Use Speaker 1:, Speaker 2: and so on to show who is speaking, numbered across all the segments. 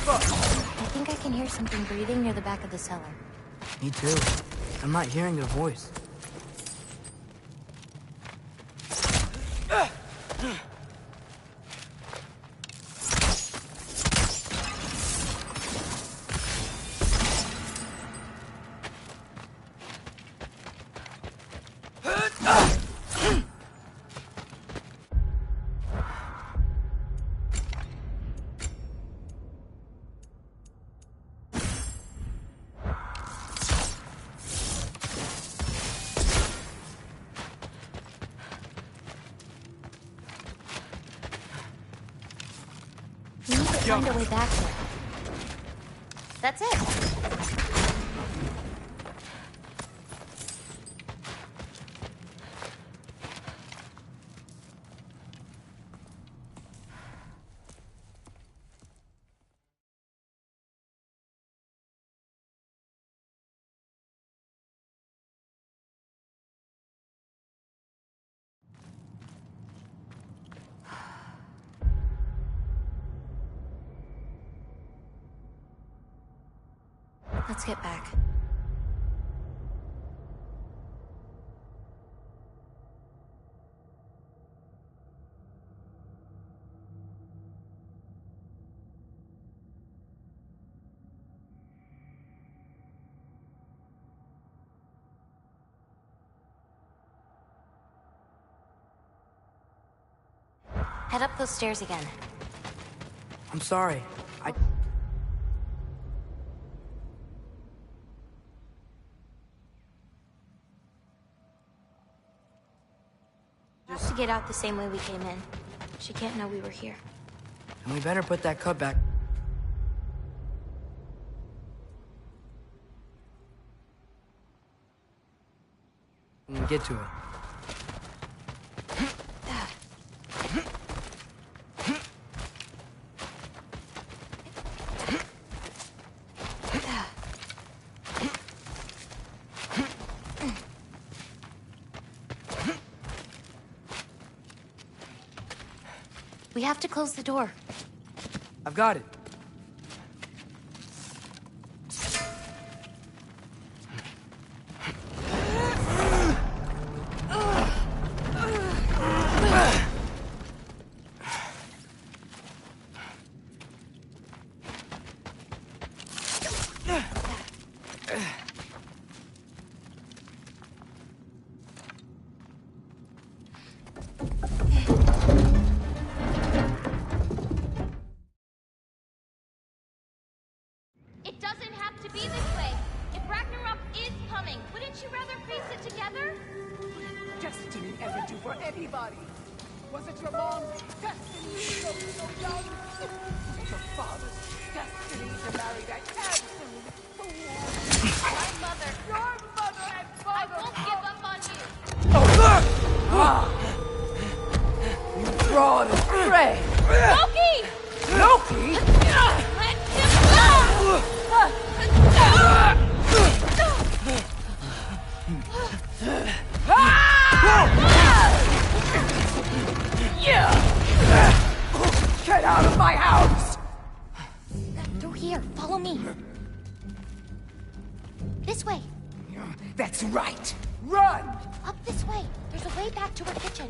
Speaker 1: I think I can hear something breathing near the back of the cellar.
Speaker 2: Me too. I'm not hearing their voice.
Speaker 1: Find a way back there. That's it. Let's get back. Head up those stairs again.
Speaker 2: I'm sorry.
Speaker 1: To get out the same way we came in. She can't know we were here.
Speaker 2: And we better put that cup back. When we get to it.
Speaker 1: We have to close the door.
Speaker 2: I've got it.
Speaker 3: Get out of my house!
Speaker 1: Through here, follow me. This way.
Speaker 3: That's right. Run!
Speaker 1: Up this way. There's a way back to our kitchen.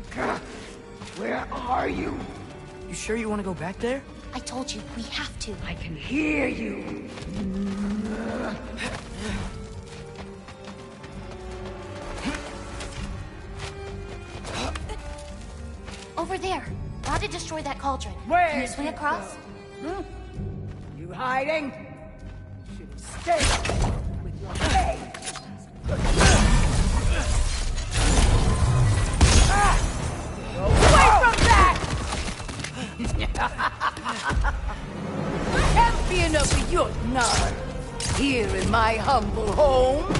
Speaker 3: Where are you?
Speaker 2: You sure you want to go back there?
Speaker 1: I told you, we have to.
Speaker 3: I can hear you.
Speaker 1: Over there. Gotta destroy that cauldron.
Speaker 3: Where?
Speaker 1: Can you swing across?
Speaker 3: You hiding? Should have stayed with your head. Away from that! Champion of your nerd, here in my humble home.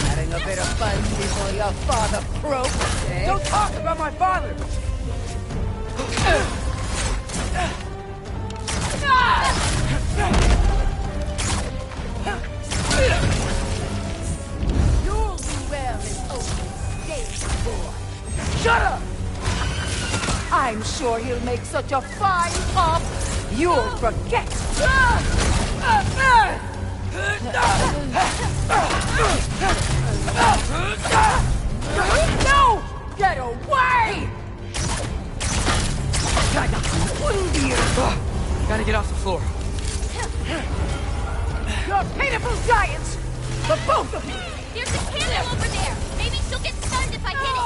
Speaker 3: Having a bit of fun before your father croaks, eh?
Speaker 2: Don't talk about my father!
Speaker 3: You'll do well in open stage, boy. Shut up! I'm sure he'll make such a fine pop. You'll forget! No! Get away!
Speaker 2: Gotta get off the floor.
Speaker 3: You're pitiful giants! The both of you!
Speaker 1: There's a candle over there. Maybe she'll get stunned if I hit it.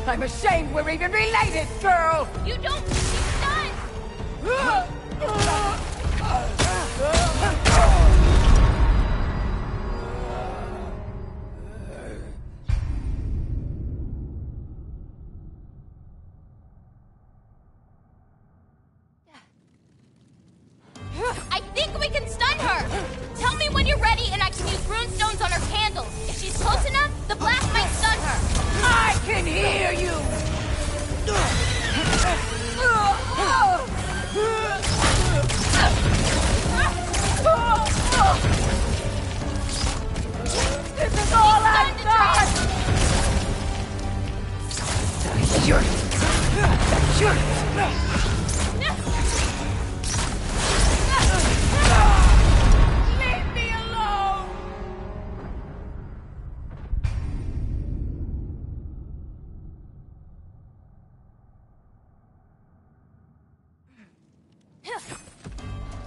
Speaker 3: I'm ashamed we're even related, girl!
Speaker 1: You don't get stunned. I think we can stun her. Tell me when you're ready and I can use rune stones on her candles. If she's close enough, the blast might stun her.
Speaker 3: I can hear you! This is all I've got! Leave me alone!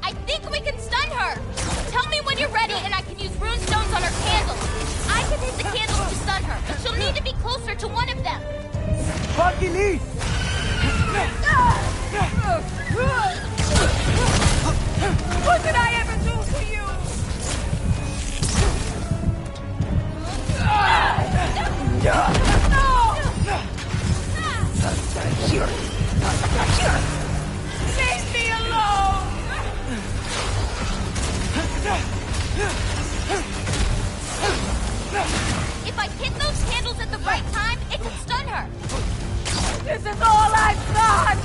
Speaker 1: I think we can stun her. Tell me when you're ready and I can use rune stones on her candles. I can hit the candles to stun her, but she'll need to be closer to one of them.
Speaker 2: Funky Lee!
Speaker 3: What did I ever do to you? Leave me alone!
Speaker 1: If I hit those candles at the right time, it can stun her.
Speaker 3: This is all I've got!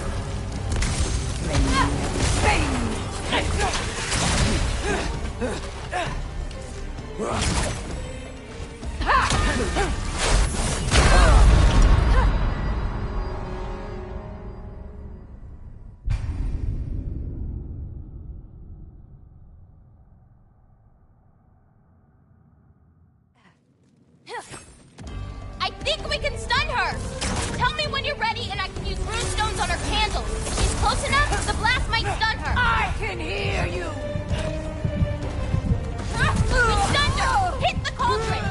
Speaker 1: I think we can stun her. Tell me when you're ready and I can use rune stones on her candles. If she's close enough, the blast might stun her.
Speaker 3: I can hear you!
Speaker 1: We stunned her. Hit the cauldron.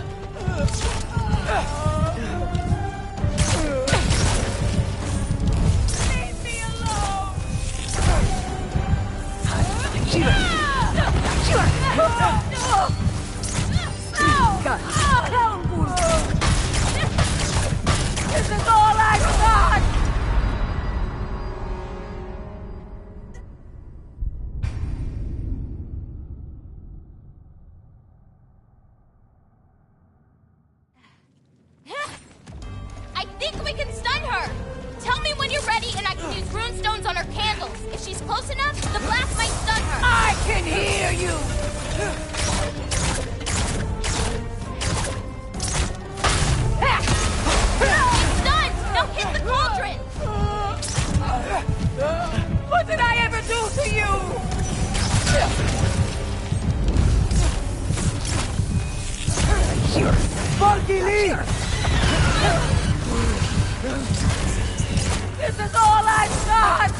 Speaker 3: Leave me alone! This is all I've got!
Speaker 1: I think we can stun her. Tell me when you're ready and I can use rune stones on her candles. If she's close enough, the blast might stun her.
Speaker 3: I can hear you!
Speaker 1: She's stunned. Now hit the cauldron.
Speaker 3: What did I ever do to you?
Speaker 2: Funky Lee!
Speaker 3: This is all I've got!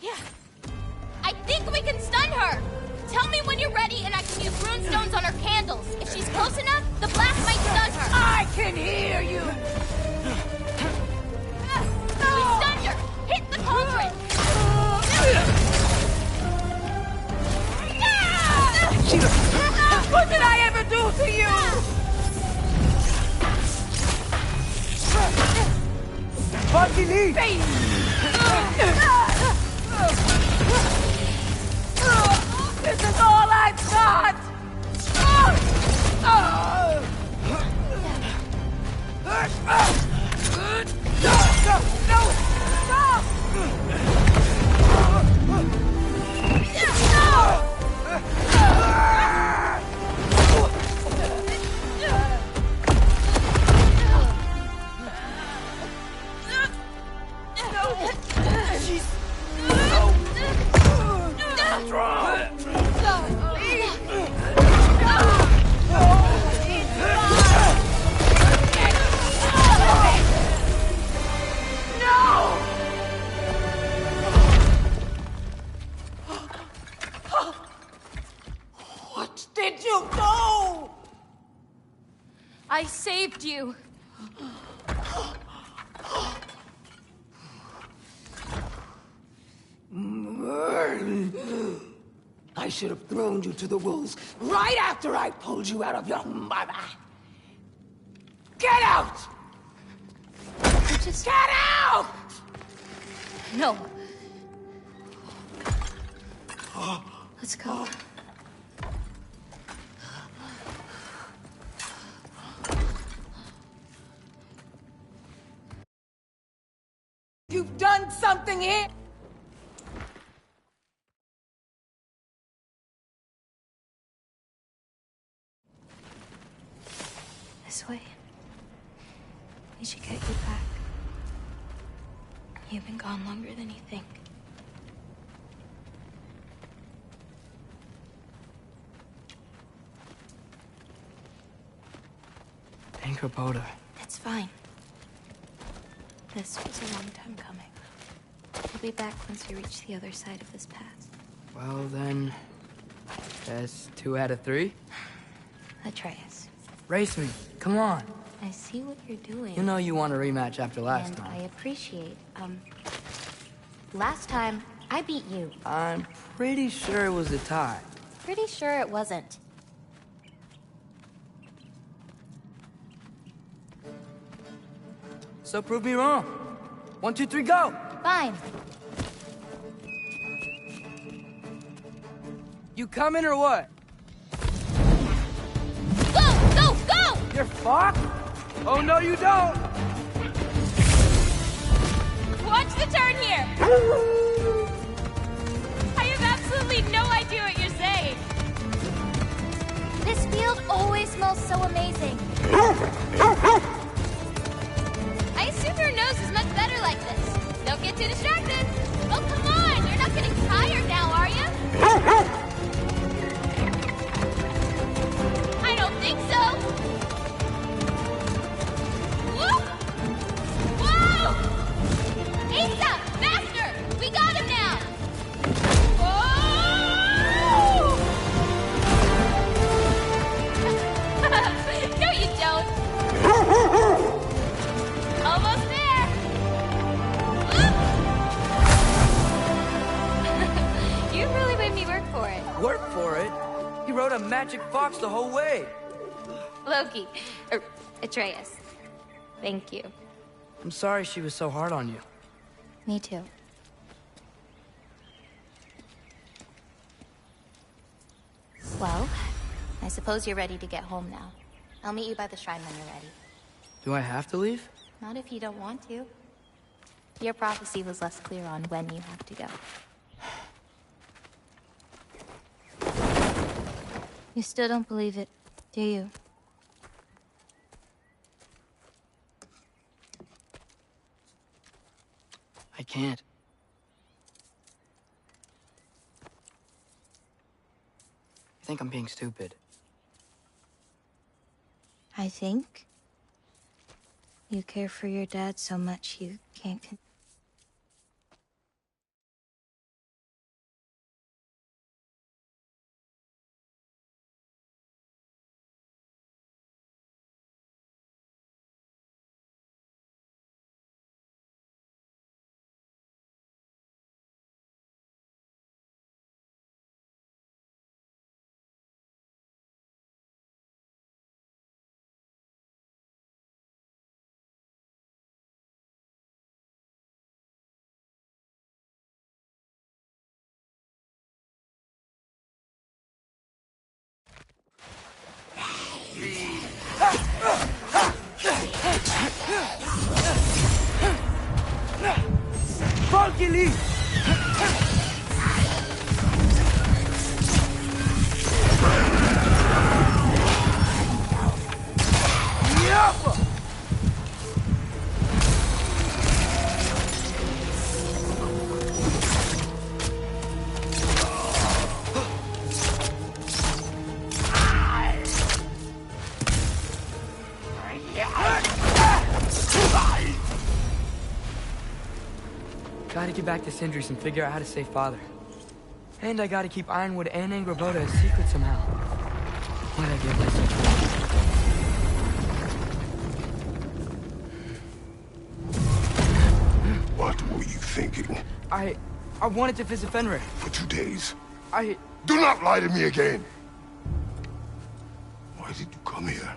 Speaker 1: Yeah. I think we can stun her. Tell me when you're ready and I can use rune stones on her candles. If she's close enough, the blast might stun her.
Speaker 3: I can hear you!
Speaker 1: We stunned her. Hit the cauldron.
Speaker 3: What did I ever do to you?
Speaker 2: Funky Lee!
Speaker 3: This is all I've got! much did you do?
Speaker 1: I saved you.
Speaker 3: I should have thrown you to the wolves right after I pulled you out of your mother. Get out!
Speaker 1: Just...
Speaker 3: Get out!
Speaker 1: No. Let's go.
Speaker 3: You've done something here!
Speaker 1: This way. We should get you back. You've been gone longer than you think.
Speaker 2: Anchor
Speaker 1: It's fine. This was a long time coming. We'll be back once we reach the other side of this pass.
Speaker 2: Well, then... That's 2 out of 3?
Speaker 1: Atreus,
Speaker 2: Race me. Come on.
Speaker 1: I see what you're doing.
Speaker 2: You know you want a rematch after last
Speaker 1: and
Speaker 2: time.
Speaker 1: I appreciate, last time, I beat you.
Speaker 2: I'm pretty sure it was a tie.
Speaker 1: Pretty sure it wasn't.
Speaker 2: So prove me wrong. 1, 2, 3, go!
Speaker 1: Fine.
Speaker 2: You coming or what?
Speaker 1: Go! Go! Go!
Speaker 2: You're fucked? Oh, no, you don't!
Speaker 1: Watch the turn here! I have absolutely no idea what you're saying. This field always smells so amazing. I assume your nose is much better like this. Don't get too distracted. Oh, come on! You're not getting tired now, are you? I don't think so. Whoa! Whoa! Asa! Faster! We got him now! Whoa! No, you don't. Almost there. Whoop! You really made me work for it.
Speaker 2: Work for it? He rode a magic fox the whole way.
Speaker 1: Loki. Atreus. Thank you.
Speaker 2: I'm sorry she was so hard on you.
Speaker 1: Me too. Well, I suppose you're ready to get home now. I'll meet you by the shrine when you're ready.
Speaker 2: Do I have to leave?
Speaker 1: Not if you don't want to. Your prophecy was less clear on when you have to go. You still don't believe it, do you?
Speaker 2: I can't. I think I'm being stupid.
Speaker 1: I think you care for your dad so much you can't
Speaker 2: Funky Leaf! Yappa! Gotta get back to Sindri's and figure out how to save Father. And I gotta keep Ironwood and Angrboda a secret somehow. Why'd I give myself
Speaker 4: What were you thinking?
Speaker 2: I wanted to visit Fenrir.
Speaker 4: For 2 days.
Speaker 2: I...
Speaker 4: Do not lie to me again! Why did you come here?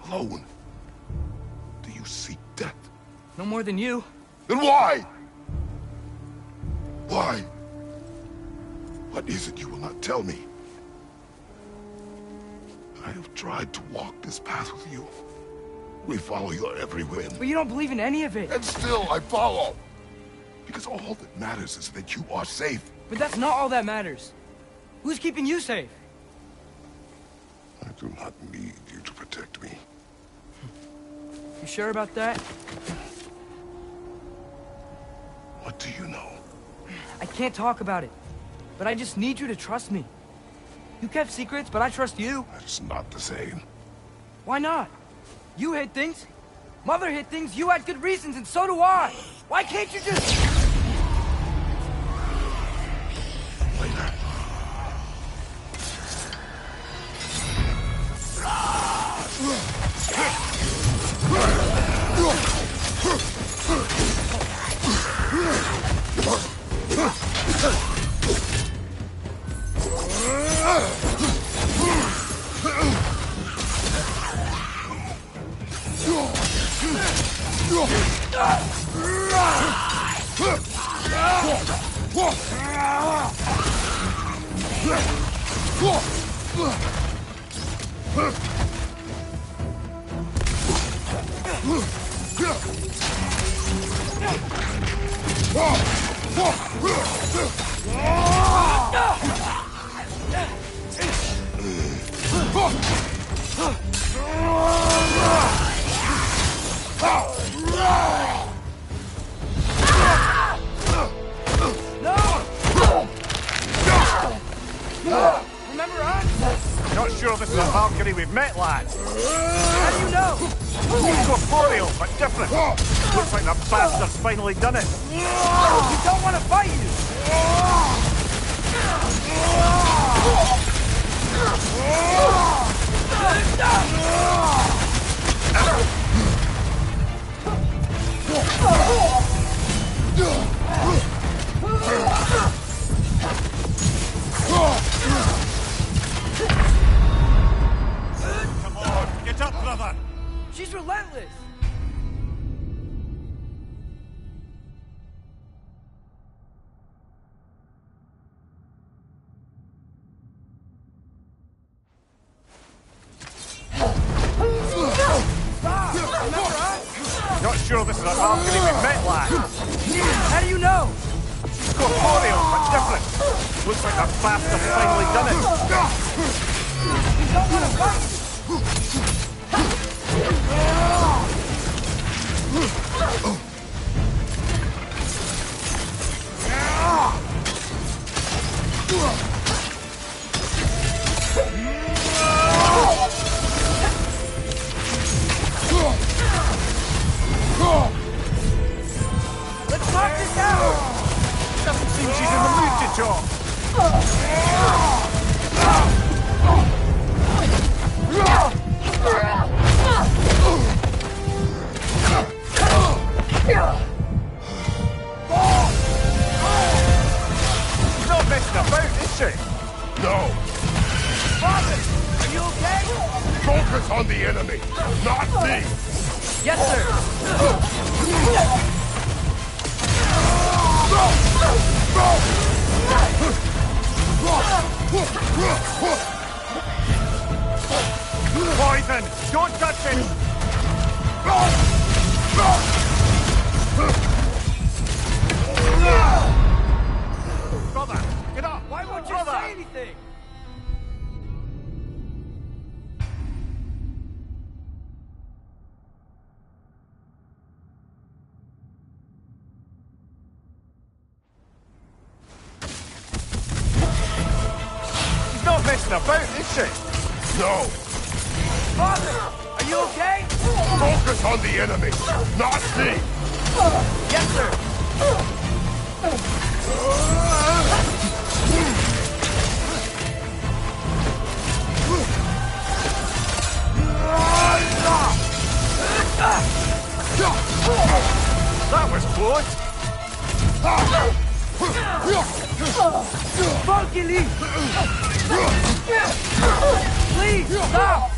Speaker 4: Alone? Do you seek death?
Speaker 2: No more than you.
Speaker 4: Then why? Why? What is it you will not tell me? I have tried to walk this path with you. We follow your every whim.
Speaker 2: But you don't believe in any of it.
Speaker 4: And still I follow. Because all that matters is that you are safe.
Speaker 2: But that's not all that matters. Who's keeping you safe?
Speaker 4: I do not need you to protect me.
Speaker 2: You sure about that?
Speaker 4: What do you know?
Speaker 2: I can't talk about it. But I just need you to trust me. You kept secrets, but I trust you.
Speaker 4: That's not the same.
Speaker 2: Why not? You hid things. Mother hid things. You had good reasons, and so do I. Why can't you just...
Speaker 4: Later.
Speaker 2: Remember us?
Speaker 5: Not sure this is a Valkyrie we've met, lads.
Speaker 2: How do you know?
Speaker 5: Corporeal, but different. Looks like the bastard's finally done it.
Speaker 2: You don't want to fight you!
Speaker 5: Come on, get up, brother.
Speaker 2: She's relentless!
Speaker 5: Not sure this is a Valkyrie we've met, lads.
Speaker 2: How do you know?
Speaker 5: Corporeal, but different. Looks like the bastard's finally done it.
Speaker 2: You don't want to fight you! Let's talk this out!
Speaker 5: Doesn't seem she's in the mood to talk. She's not messing about, is she?
Speaker 4: No!
Speaker 2: Father, are you okay?
Speaker 4: Focus on the enemy, not me!
Speaker 2: Yes, sir.
Speaker 5: Poison! Don't touch it! Brother, get up!
Speaker 2: Why won't you
Speaker 5: Brother.
Speaker 2: say anything?
Speaker 5: She's not messing about, is she?
Speaker 4: No!
Speaker 2: Father, are you okay?
Speaker 4: Focus on the enemy, not me!
Speaker 2: Yes, sir.
Speaker 5: close.
Speaker 2: Funky Lee! Please, stop!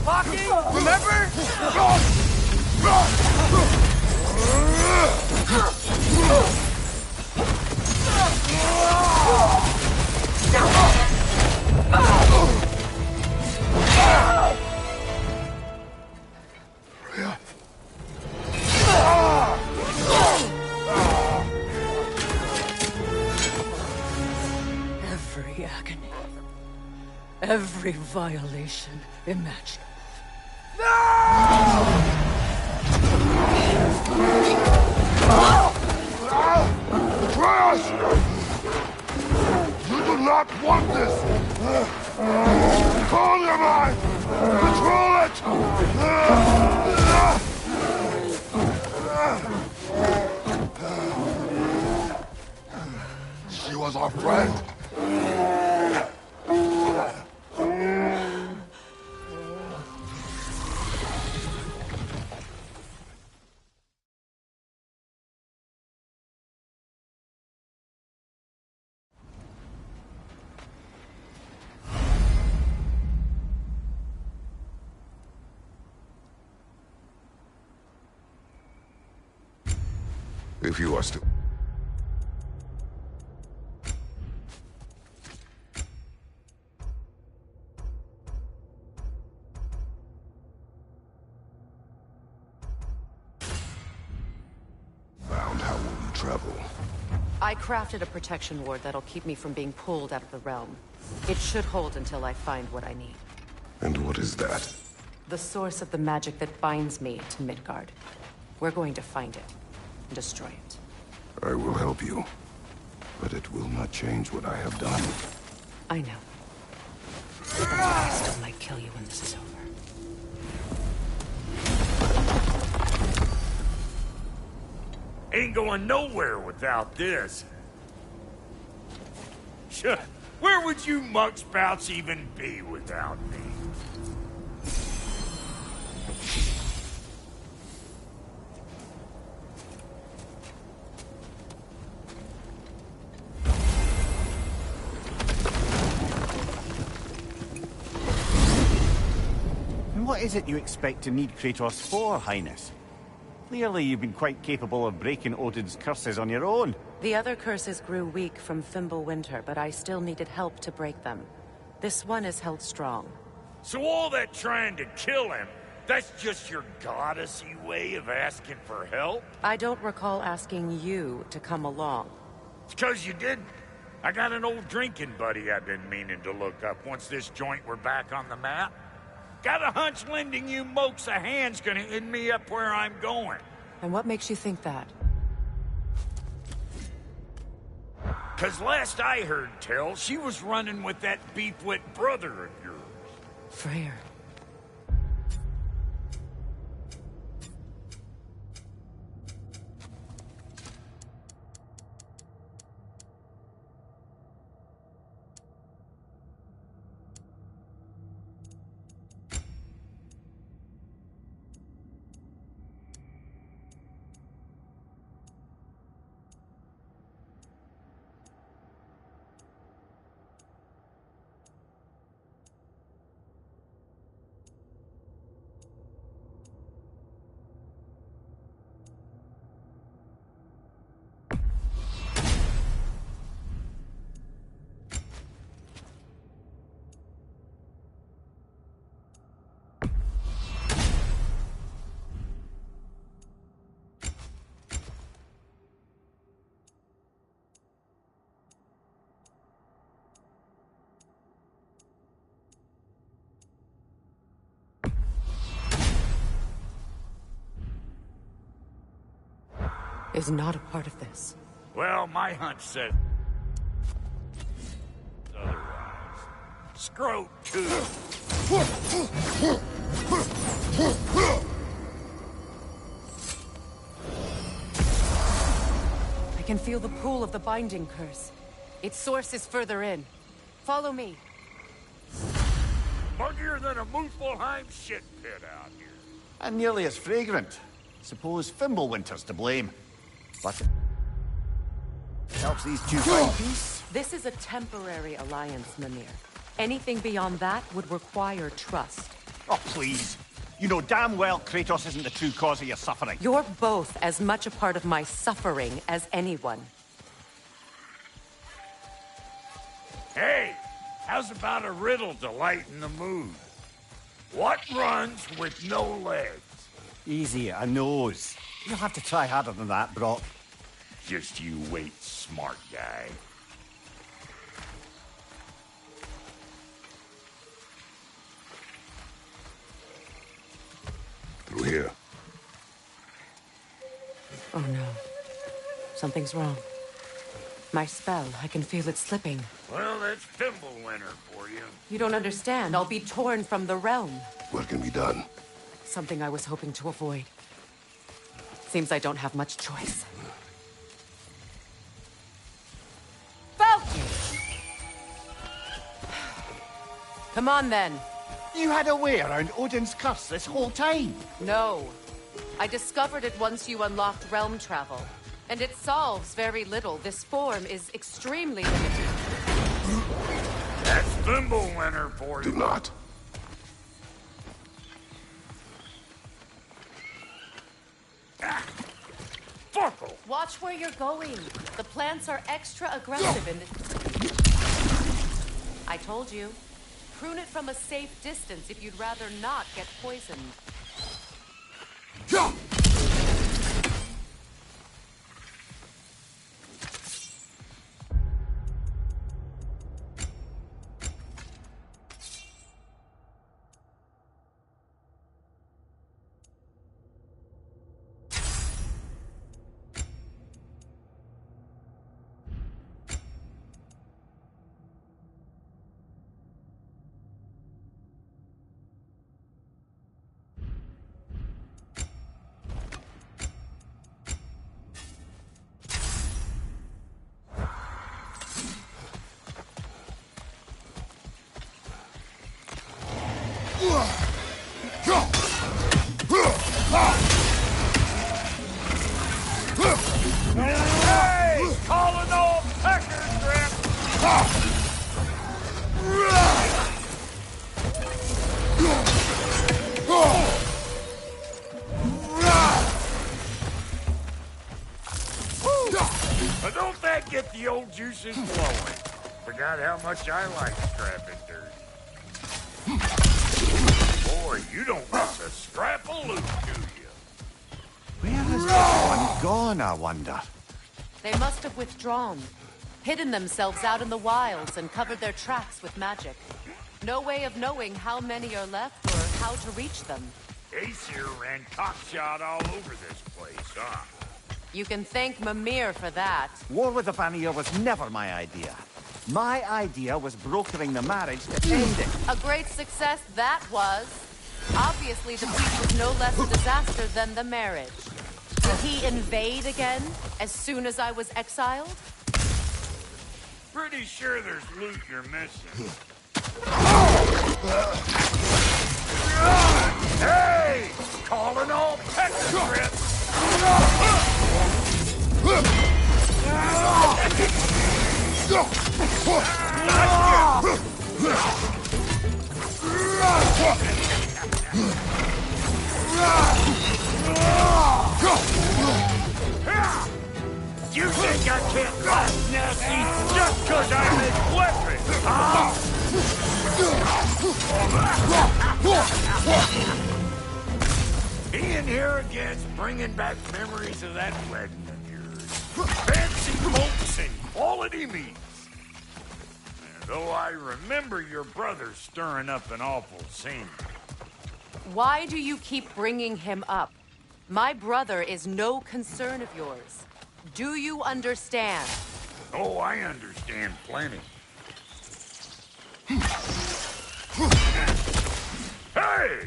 Speaker 2: Blocking? Remember?
Speaker 3: Every agony. Every violation imaginable.
Speaker 4: Crash! You do not want this! Calm your mind! Control it! She was our friend. If you are still... Bound, how will you travel?
Speaker 6: I crafted a protection ward that'll keep me from being pulled out of the realm. It should hold until I find what I need.
Speaker 4: And what is that?
Speaker 6: The source of the magic that binds me to Midgard. We're going to find it. And destroy it.
Speaker 4: I will help you. But it will not change what I have done.
Speaker 6: I know. But I still might kill you when this is over.
Speaker 5: Ain't going nowhere without this. Where would you muckspouts even be without me?
Speaker 7: What is it you expect to need Kratos for, Highness? Clearly you've been quite capable of breaking Odin's curses on your own.
Speaker 6: The other curses grew weak from Fimbulwinter, but I still needed help to break them. This one is held strong.
Speaker 5: So all that trying to kill him, that's just your goddessy way of asking for help?
Speaker 6: I don't recall asking you to come along.
Speaker 5: It's 'cause you didn't. I got an old drinking buddy I've been meaning to look up once this joint were back on the map. Got a hunch lending you mokes a hand's gonna end me up where I'm going.
Speaker 6: And what makes you think that?
Speaker 5: 'Cause last I heard tell, she was running with that beefwit brother of yours.
Speaker 6: Freyr. Is not a part of this.
Speaker 5: Well, my hunch says otherwise. Scrote too.
Speaker 6: I can feel the pull of the binding curse. Its source is further in. Follow me.
Speaker 5: Muggier than a Muspelheim shit pit out here.
Speaker 7: And nearly as fragrant. Suppose Fimbulwinter's to blame. But it helps these two find peace.
Speaker 6: This is a temporary alliance, Mimir. Anything beyond that would require trust.
Speaker 7: Oh, please. You know damn well Kratos isn't the true cause of your suffering.
Speaker 6: You're both as much a part of my suffering as anyone.
Speaker 5: Hey, how's about a riddle to lighten the mood? What runs with no legs?
Speaker 7: Easy, a nose. You'll have to try harder than that, Brock.
Speaker 5: Just you wait, smart guy.
Speaker 4: Through here.
Speaker 6: Oh no. Something's wrong. My spell, I can feel it slipping.
Speaker 5: Well, that's Fimbulwinter for you.
Speaker 6: You don't understand. I'll be torn from the realm.
Speaker 4: What can be done?
Speaker 6: Something I was hoping to avoid. Seems I don't have much choice. Falcon! Come on, then.
Speaker 7: You had a way around Odin's curse this whole time.
Speaker 6: No. I discovered it once you unlocked realm travel. And it solves very little. This form is extremely limited.
Speaker 5: That's Fimbulwinter for you.
Speaker 4: Do not.
Speaker 5: Fuckle!
Speaker 6: Watch where you're going. The plants are extra aggressive in this... I told you. Prune it from a safe distance if you'd rather not get poisoned.
Speaker 5: Hey! Calling all peckers, Grip! But don't that get the old juices flowing? Forgot how much I like scrapping dirt. Boy, you don't miss a scrap of loot, do you?
Speaker 7: Where has everyone gone, I wonder?
Speaker 6: They must have withdrawn. Hidden themselves out in the wilds and covered their tracks with magic. No way of knowing how many are left or how to reach them.
Speaker 5: Aesir ran cockshot all over this place, huh?
Speaker 6: You can thank Mimir for that.
Speaker 7: War with the Vanir was never my idea. My idea was brokering the marriage to end it.
Speaker 6: A great success that was. Obviously, the peace was no less a disaster than the marriage. Did he invade again, as soon as I was exiled?
Speaker 5: Pretty sure there's loot you're missing. Hey! Calling all pecker grips! You think I can't laugh nasty just because I make weapons, huh? Being here again's bringing back memories of that wedding of yours. Fancy folks and quality meats. Though I remember your brother stirring up an awful scene.
Speaker 6: Why do you keep bringing him up? My brother is no concern of yours. Do you understand?
Speaker 5: Oh, I understand plenty. Hey!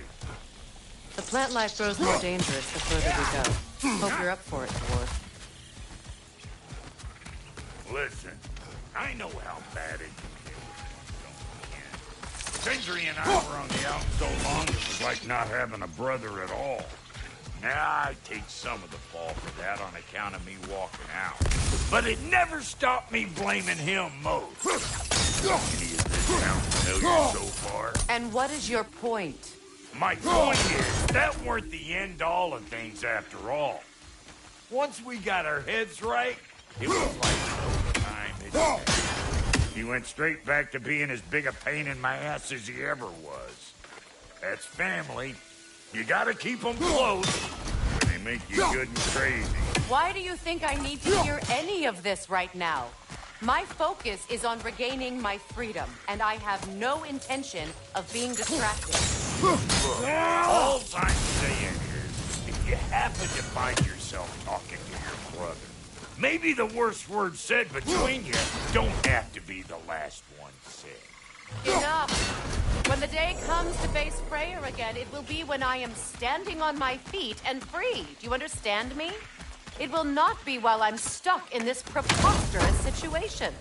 Speaker 6: The plant life grows more dangerous the further we go. Hope you're up for it, dwarf.
Speaker 5: Listen, I know how bad it can get. Sindri and I were on the out so long it was like not having a brother at all. Now I take some of the fall for that on account of me walking out. But it never stopped me blaming him most. Any of this sound familiar so far?
Speaker 6: And what is your point?
Speaker 5: My point is, that weren't the end-all of things after all. Once we got our heads right, it was like no time had passed. He went straight back to being as big a pain in my ass as he ever was. That's family. You gotta keep them close, or they make you good and crazy.
Speaker 6: Why do you think I need to hear any of this right now? My focus is on regaining my freedom, and I have no intention of being distracted.
Speaker 5: Look, all I'm saying is, if you happen to find yourself talking to your brother, maybe the worst words said between you don't have to be the last one said.
Speaker 6: Enough! When the day comes to face Freyr again, it will be when I am standing on my feet and free. Do you understand me? It will not be while I'm stuck in this preposterous situation.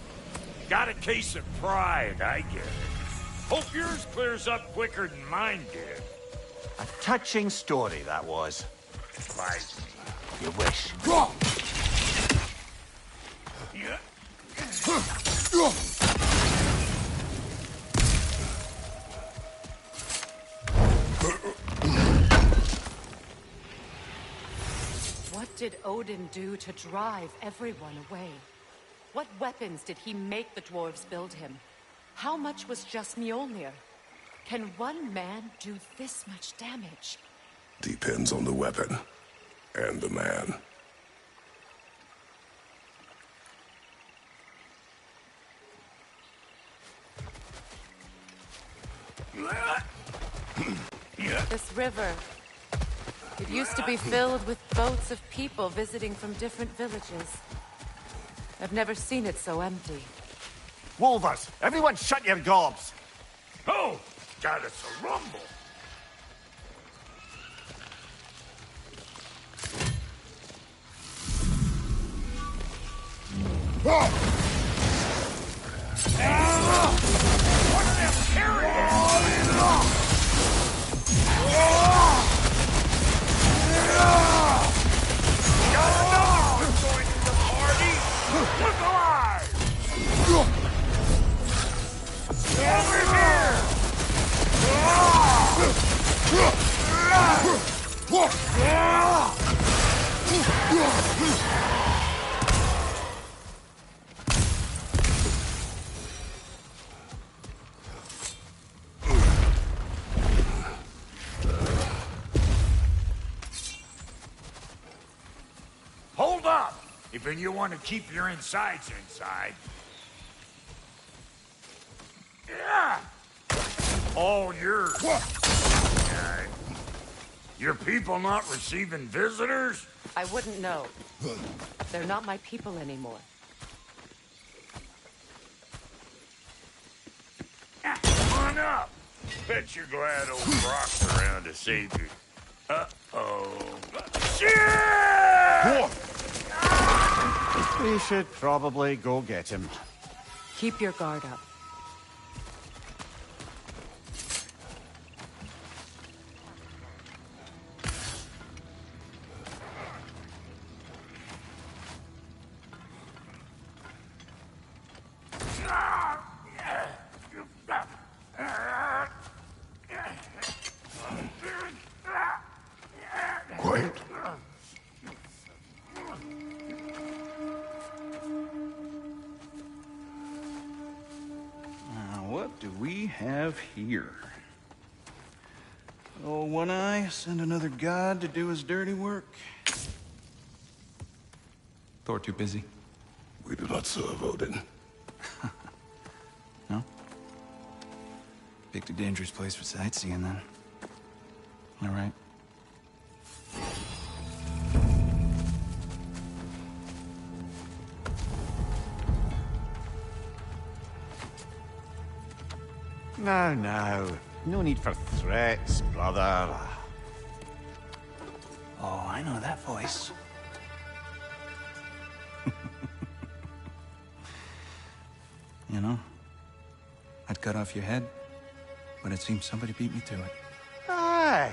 Speaker 5: Got a case of pride, I get it. Hope yours clears up quicker than mine did.
Speaker 7: A touching story, that was.
Speaker 5: Like,
Speaker 7: You wish.
Speaker 5: yeah.
Speaker 6: What did Odin do to drive everyone away? What weapons did he make the dwarves build him? How much was just Mjolnir? Can one man do this much damage?
Speaker 4: Depends on the weapon. And the man.
Speaker 6: This river, it used to be filled with boats of people visiting from different villages. I've never seen it so empty.
Speaker 7: Wolvers, everyone shut your gobs!
Speaker 5: Oh, got us a rumble. One of them carriers! Got another one joining the party! Look alive! Over here! Hold up! If you want to keep your insides inside. Yeah! All yours. Your people not receiving visitors?
Speaker 6: I wouldn't know. They're not my people anymore.
Speaker 5: Come on up. Bet you're glad old Brock's around to save you. Uh-oh. Shit!
Speaker 7: We should probably go get him.
Speaker 6: Keep your guard up.
Speaker 4: Quiet.
Speaker 8: What do we have here? Oh, One Eye, send another god to do his dirty work?
Speaker 2: Thor too busy.
Speaker 4: We do not serve Odin.
Speaker 2: No? Picked a dangerous place for sightseeing, then. All right.
Speaker 7: Now, now. No need for threats, brother.
Speaker 8: Oh, I know that voice. You know, I'd cut off your head, but it seems somebody beat me to it.
Speaker 7: Aye.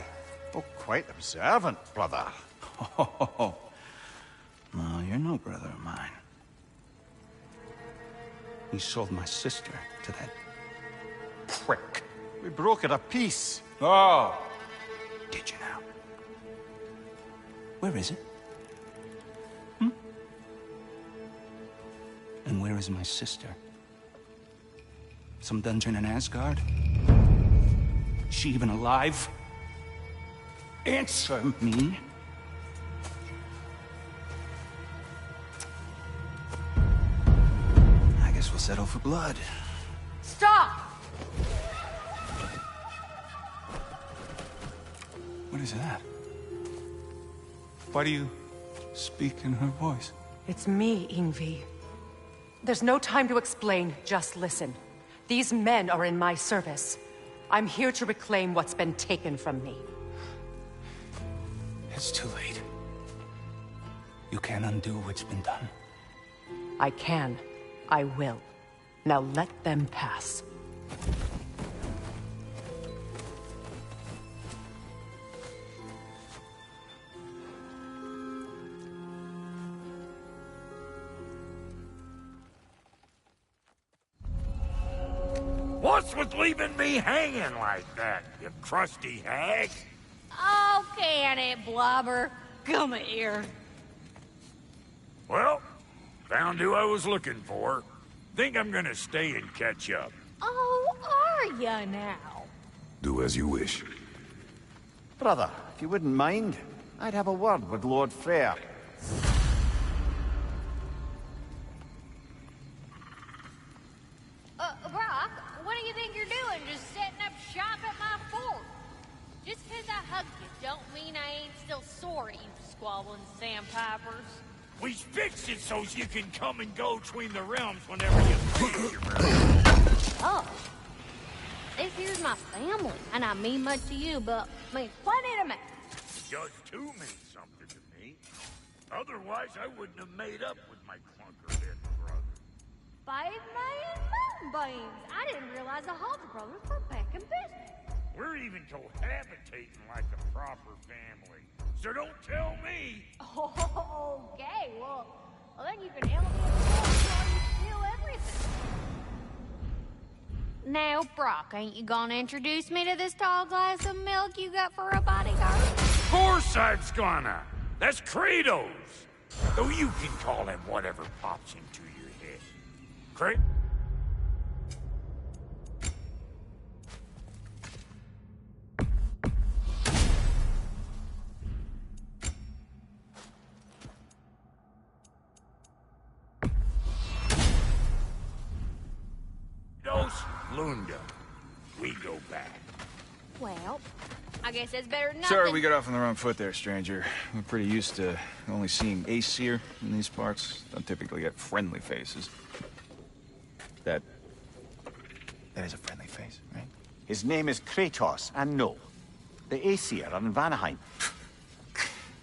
Speaker 7: Oh, quite observant, brother.
Speaker 8: Oh, no, you're no brother of mine. You sold my sister to that prick.
Speaker 7: We broke it a piece.
Speaker 8: Oh! Did you now? Where is it? And where is my sister? Some dungeon in Asgard? Is she even alive? Answer me. I guess we'll settle for blood.
Speaker 1: Stop!
Speaker 8: What is that? Why do you speak in her voice?
Speaker 6: It's me, Ingvi. There's no time to explain, just listen. These men are in my service. I'm here to reclaim what's been taken from me.
Speaker 8: It's too late. You can't undo what's been done.
Speaker 6: I can. I will. Now let them pass.
Speaker 5: What's with leaving me hanging like that, you crusty hag?
Speaker 1: Oh, can it, Blobber? Come here.
Speaker 5: Well, found who I was looking for. Think I'm gonna stay and catch up.
Speaker 1: Oh, are ya now?
Speaker 4: Do as you wish.
Speaker 7: Brother, if you wouldn't mind, I'd have a word with Lord Freyr.
Speaker 1: Brock, what do you think you're doing? Just setting up shop at my fort? Just 'cause I hugged you don't mean I ain't still sore, you squabbling sandpipers.
Speaker 5: We fixed it so you can come and go between the realms whenever you please.
Speaker 1: Oh. This here's my family, and I mean much to you, but means plenty to me.
Speaker 5: It does too mean something to me. Otherwise, I wouldn't have made up with my clunkerhead brother.
Speaker 1: 5 million moonbeams! I didn't realize the Halter brothers were back in business.
Speaker 5: We're even cohabitating like a proper family. So don't tell me.
Speaker 1: Okay, well then you can help me while you steal everything. Now, Brock, ain't you gonna introduce me to this tall glass of milk you got for a bodyguard?
Speaker 5: Of course I'm gonna. That's Kratos. Though you can call him whatever pops into your head. Lunda. We go back.
Speaker 1: Well, I guess that's better than nothing.
Speaker 9: Sorry we got off on the wrong foot there, stranger. We're pretty used to only seeing Aesir in these parts. Don't typically get friendly faces. That is a friendly face, right?
Speaker 7: His name is Kratos, and no. The Aesir are in Vanaheim.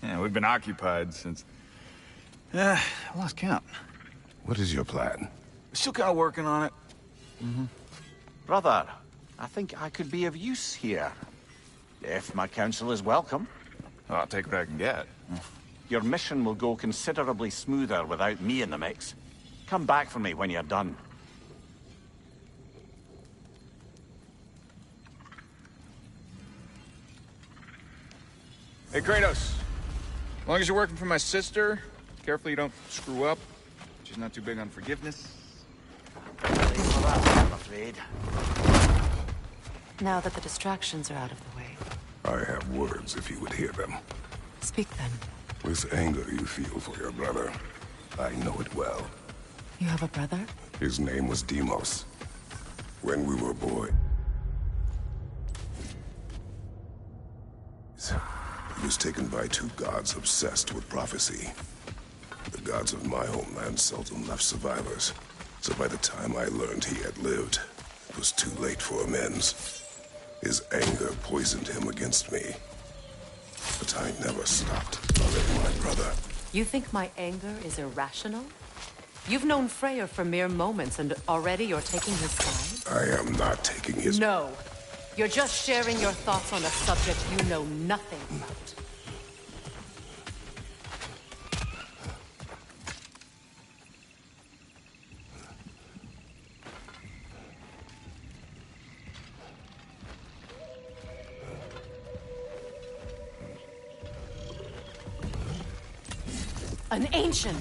Speaker 9: Yeah, we've been occupied since... I lost count.
Speaker 4: What is your plan?
Speaker 9: We're still kind of working on it.
Speaker 7: Brother, I think I could be of use here. If my counsel is welcome.
Speaker 9: Oh, I'll take what I can get.
Speaker 7: Your mission will go considerably smoother without me in the mix. Come back for me when you're done.
Speaker 9: Hey, Kratos. As long as you're working for my sister, careful you don't screw up. She's not too big on forgiveness.
Speaker 7: I'm afraid.
Speaker 6: Now that the distractions are out of the way,
Speaker 4: I have words if you would hear them.
Speaker 6: speak then.
Speaker 4: This anger you feel for your brother, I know it well.
Speaker 6: You have a brother?
Speaker 4: His name was Deimos. When we were boys, he was taken by two gods obsessed with prophecy. The gods of my homeland seldom left survivors, so by the time I learned he had lived, it was too late for amends. His anger poisoned him against me. But I never stopped loving my brother.
Speaker 6: You think my anger is irrational? You've known Freyr for mere moments, and already you're taking his side?
Speaker 4: I am not taking his...
Speaker 6: No. You're just sharing your thoughts on a subject you know nothing about. An ancient!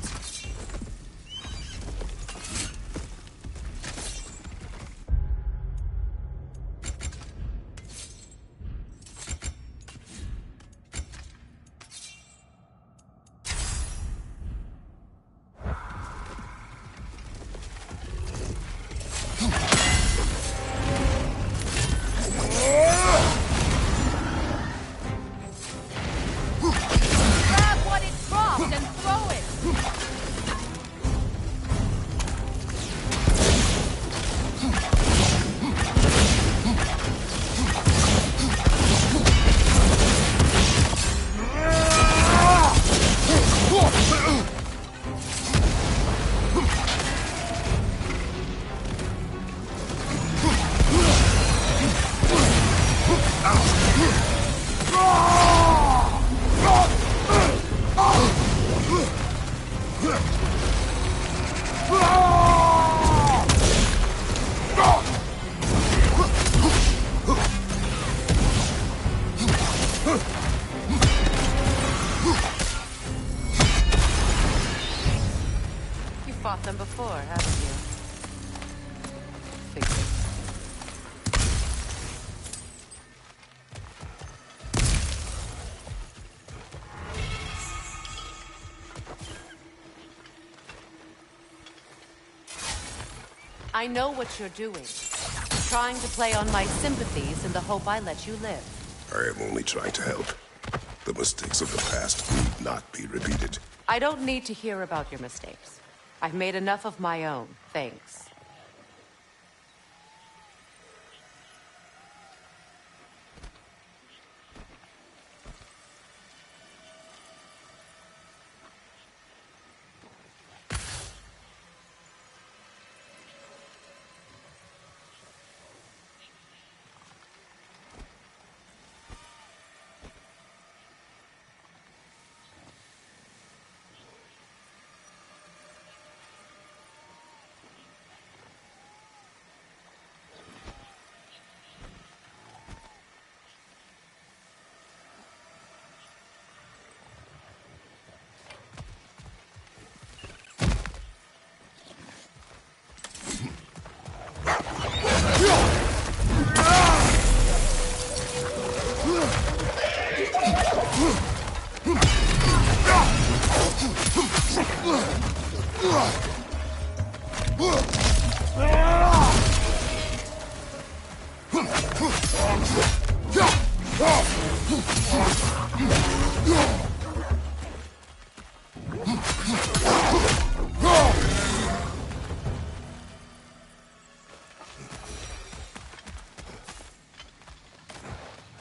Speaker 1: Grab what it dropped and throw it!
Speaker 6: You fought them before, haven't you? Figured. I know what you're doing. Trying to play on my sympathies in the hope I let you live.
Speaker 4: I am only trying to help. The mistakes of the past need not be repeated.
Speaker 6: I don't need to hear about your mistakes. I've made enough of my own, thanks.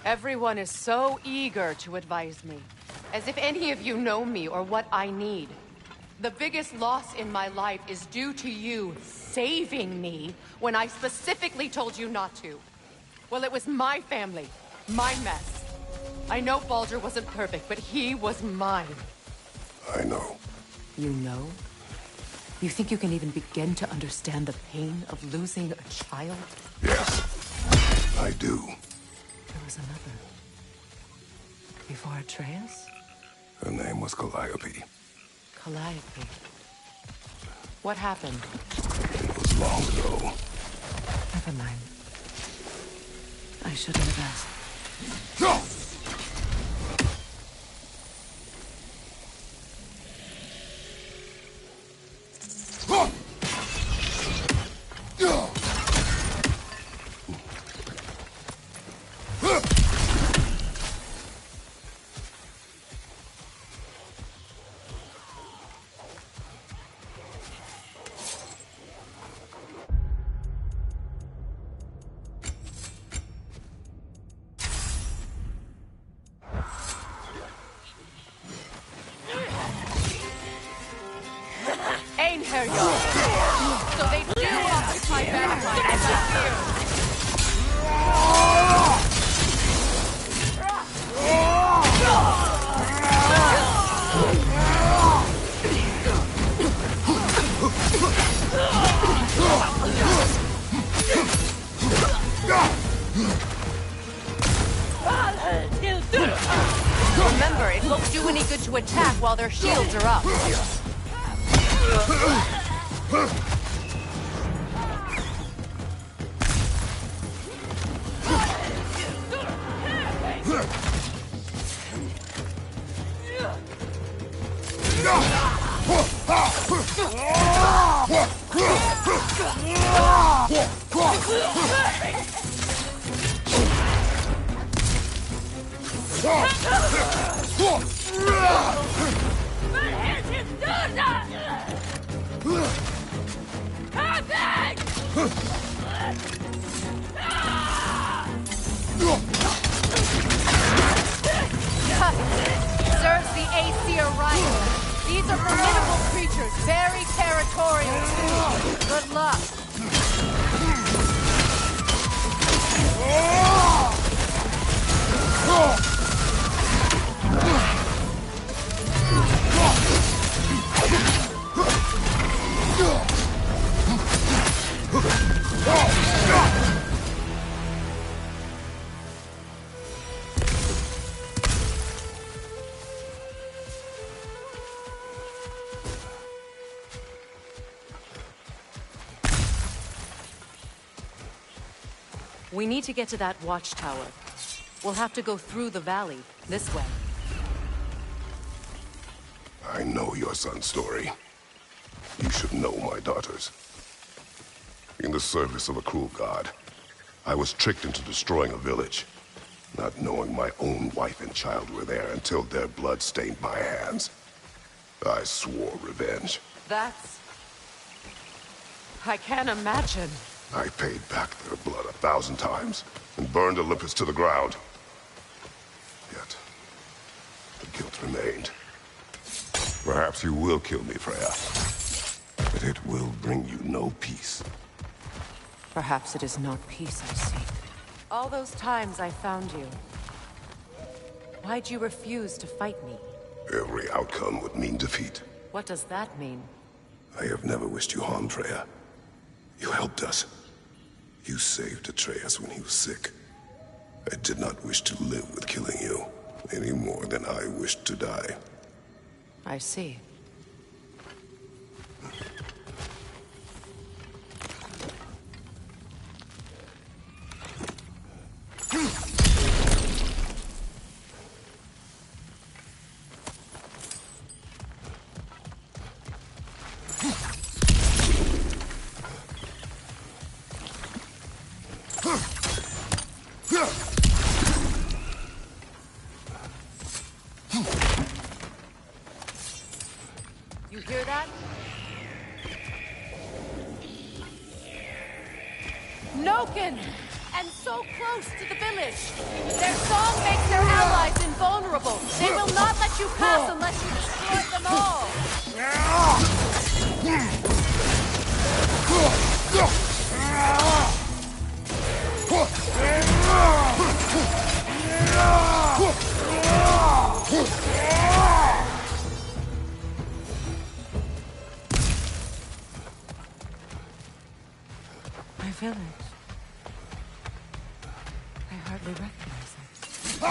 Speaker 6: Everyone is so eager to advise me, as if any of you know me or what I need. The biggest loss in my life is due to you saving me when I specifically told you not to. Well, it was my family, my mess. I know Baldur wasn't perfect, but he was mine.
Speaker 4: I know.
Speaker 6: You know? You think you can even begin to understand the pain of losing a child?
Speaker 4: Yes, I do.
Speaker 6: There was another. Before Atreus?
Speaker 4: Her name was Calliope.
Speaker 6: Calliope. What happened?
Speaker 4: It was long ago.
Speaker 6: Never mind. I shouldn't have asked. good to attack while their shields are up.
Speaker 1: Serves the Aesir right. These are formidable creatures, very territorial too. Good luck.
Speaker 6: We need to get to that watchtower. We'll have to go through the valley, this way.
Speaker 4: I know your son's story. You should know my daughter's. In the service of a cruel god, I was tricked into destroying a village, not knowing my own wife and child were there until their blood stained my hands. I swore revenge.
Speaker 6: That's... I can't imagine.
Speaker 4: I paid back their blood 1,000 times and burned Olympus to the ground. Yet, the guilt remained. Perhaps you will kill me, Freya, but it will bring you no peace.
Speaker 6: Perhaps it is not peace I seek. All those times I found you, why'd you refuse to fight me?
Speaker 4: Every outcome would mean defeat.
Speaker 6: What does that mean?
Speaker 4: I have never wished you harm, Freya. You helped us. You saved Atreus when he was sick. I did not wish to live with killing you, any more than I wished to die.
Speaker 6: I see. You hear that?
Speaker 1: Noken! And so close to the village! Their song makes their allies invulnerable! They will not let you pass unless you destroy them all!
Speaker 6: My village. I hardly recognize it.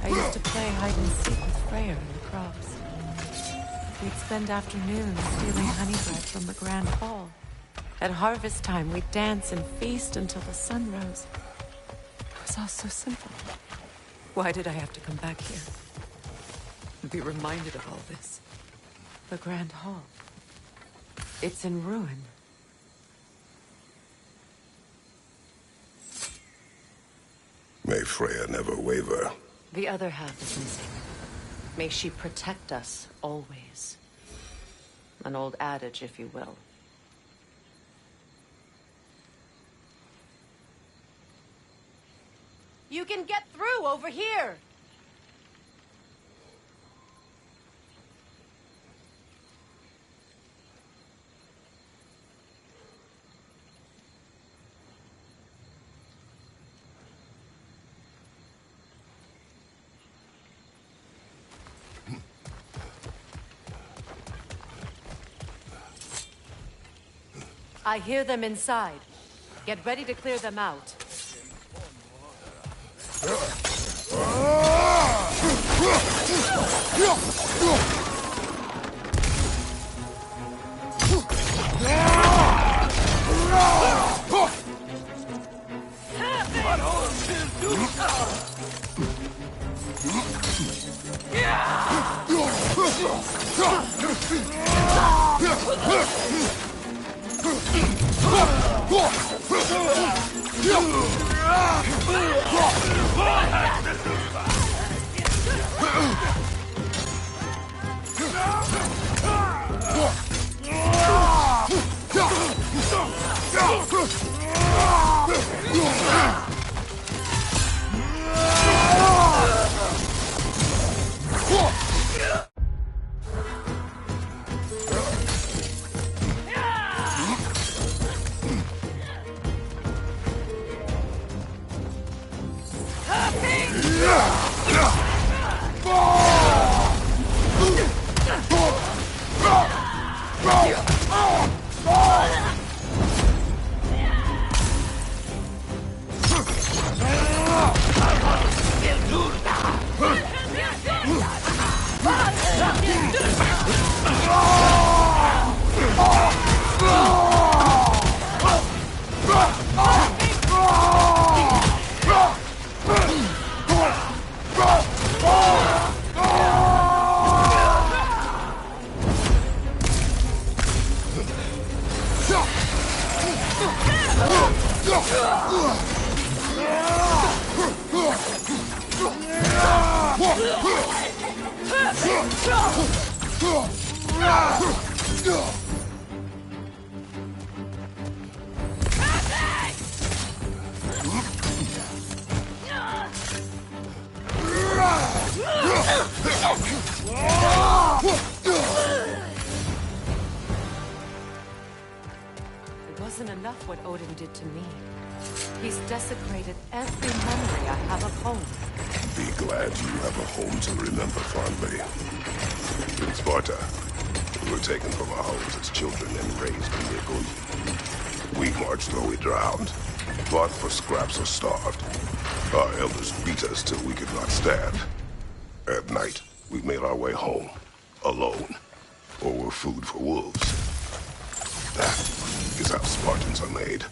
Speaker 6: I used to play hide and seek with Freya in the crops. We'd spend afternoons stealing honey bread from the Grand Hall. At harvest time, we'd dance and feast until the sun rose. It was all so simple. Why did I have to come back here? And be reminded of all this? The Grand Hall. It's in ruin.
Speaker 4: May Freya never waver.
Speaker 6: The other half is missing. May she protect us always. An old adage, if you will.
Speaker 1: You can get through over here!
Speaker 6: I hear them inside. Get ready to clear them out. It wasn't enough what Odin did to me. He's desecrated every memory I have of home.
Speaker 4: Be glad you have a home to remember fondly. In Sparta, we were taken from our homes as children and raised in Gmgow. We marched or we drowned, fought for scraps or starved. Our elders beat us till we could not stand. At night, we made our way home, alone, or were food for wolves. That is how Spartans are made.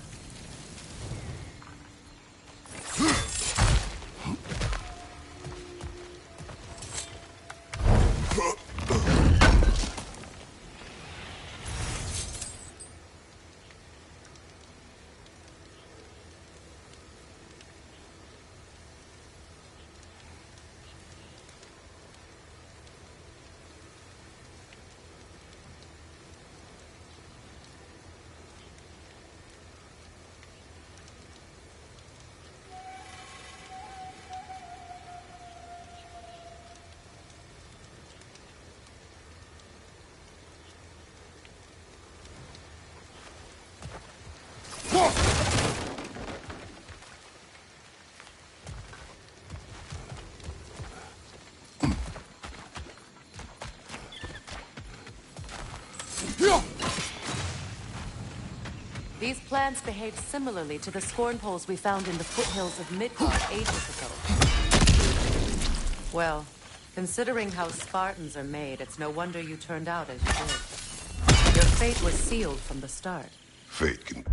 Speaker 6: These plants behave similarly to the scorn poles we found in the foothills of Midgard ages ago. Well, considering how Spartans are made, it's no wonder you turned out as you did. Your fate was sealed from the start.
Speaker 4: Fate can...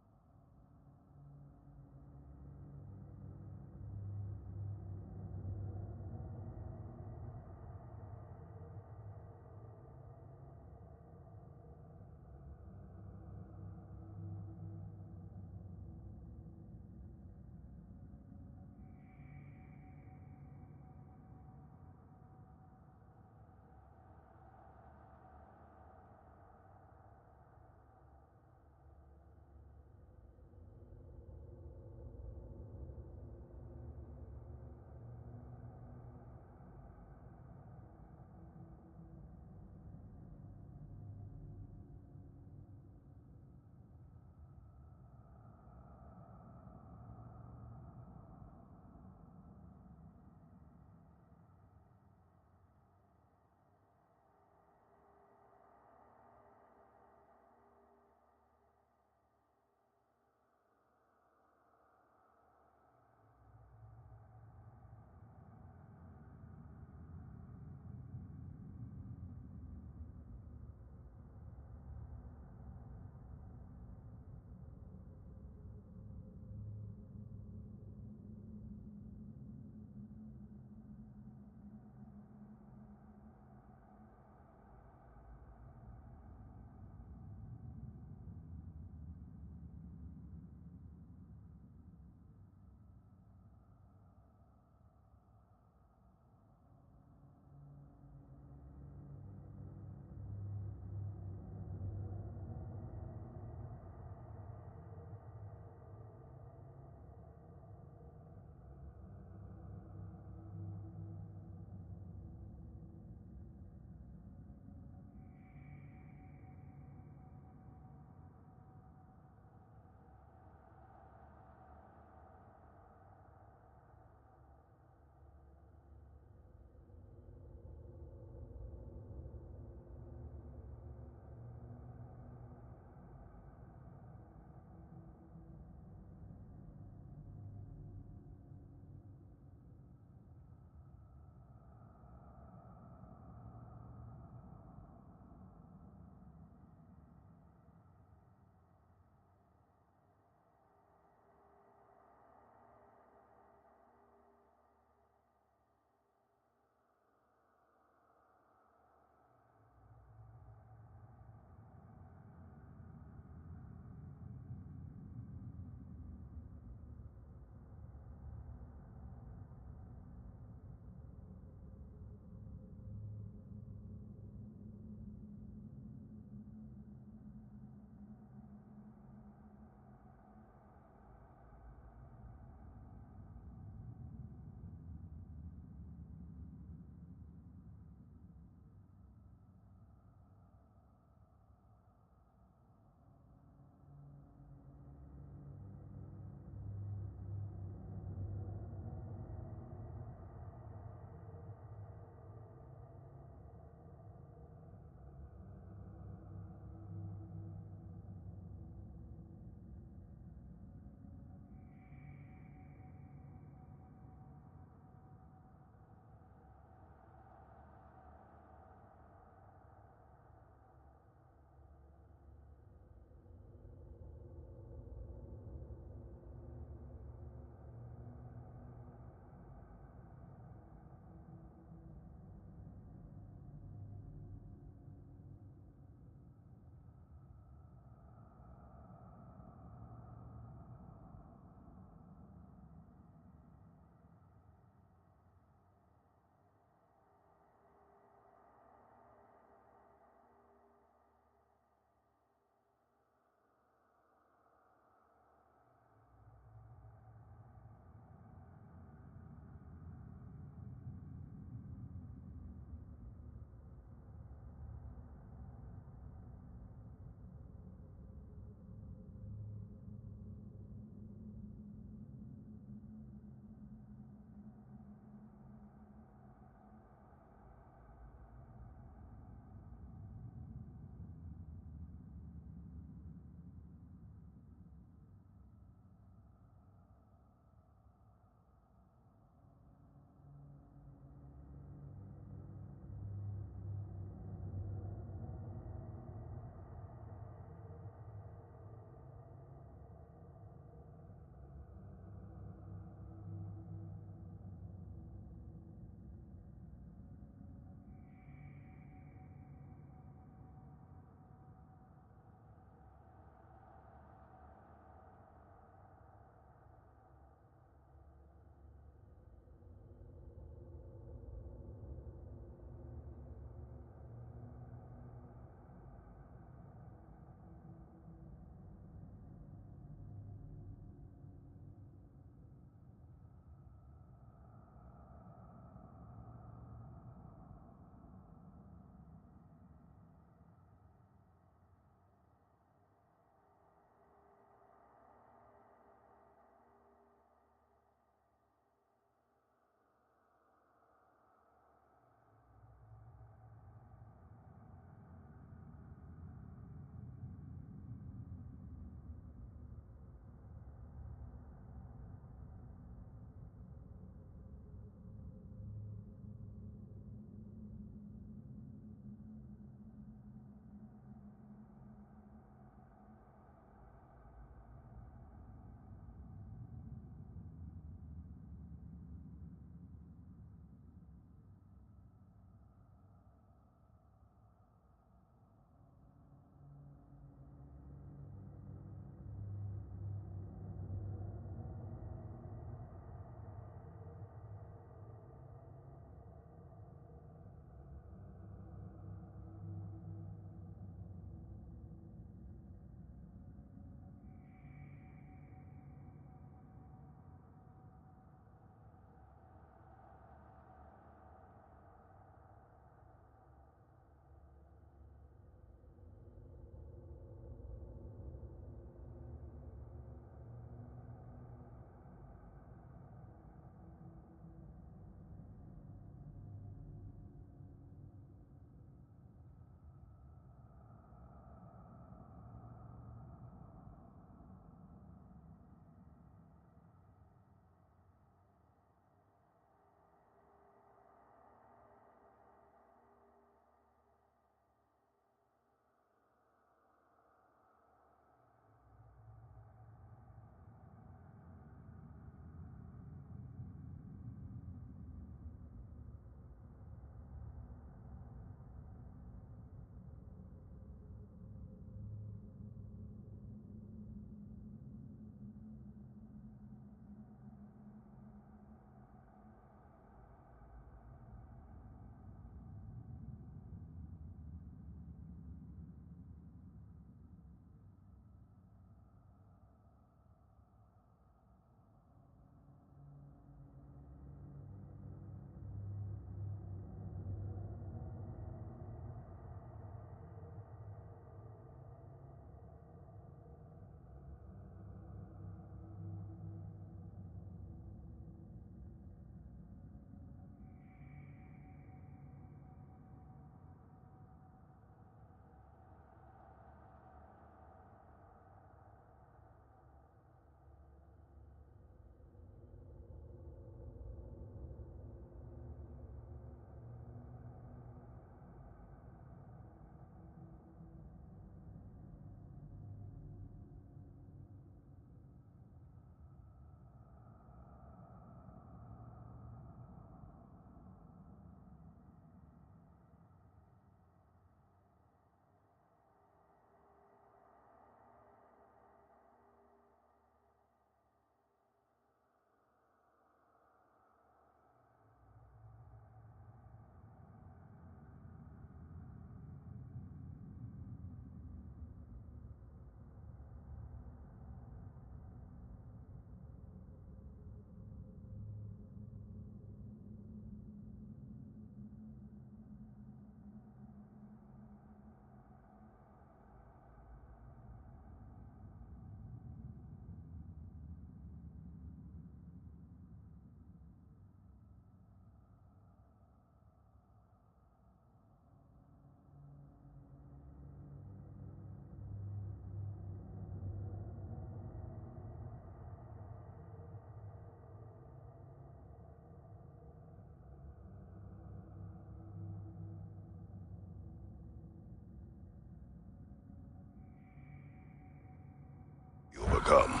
Speaker 4: overcome.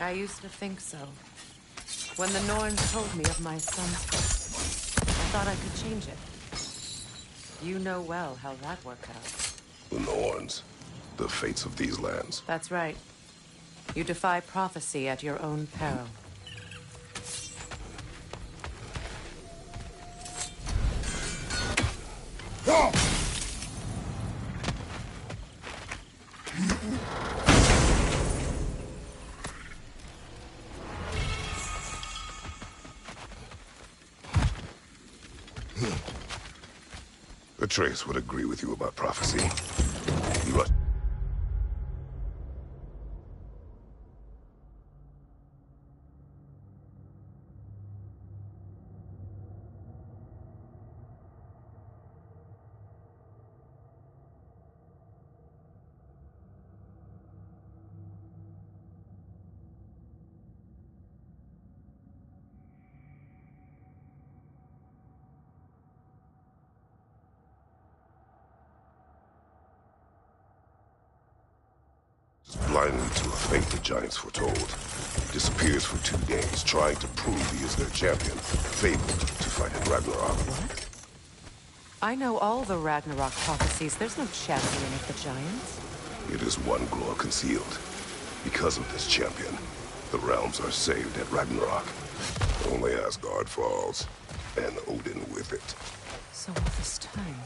Speaker 6: I used to think so. When the Norns told me of my son's fate, I thought I could change it. You know well how that worked out.
Speaker 4: The Norns. The fates of these lands.
Speaker 6: That's right. You defy prophecy at your own peril.
Speaker 4: Atreus would agree with you about prophecy. You are... blindly to a fate the giants foretold. Disappears for 2 days, trying to prove he is their champion. Fabled to fight in Ragnarok.
Speaker 6: What? I know all the Ragnarok prophecies. There's no champion of the giants.
Speaker 4: It is one glow concealed. Because of this champion, the realms are saved at Ragnarok. Only Asgard falls, and Odin with it.
Speaker 6: So all this time,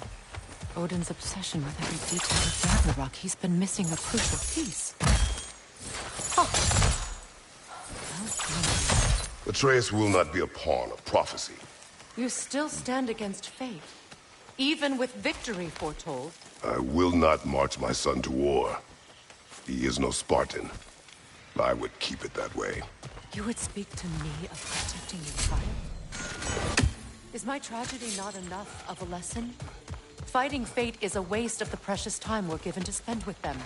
Speaker 6: Odin's obsession with every detail of Ragnarok, he's been missing a crucial piece. Oh.
Speaker 4: Atreus will not be a pawn of prophecy.
Speaker 6: You still stand against fate, even with victory foretold.
Speaker 4: I will not march my son to war. He is no Spartan. I would keep it that way.
Speaker 6: You would speak to me of protecting your child? Is my tragedy not enough of a lesson? Fighting fate is a waste of the precious time we're given to spend with them.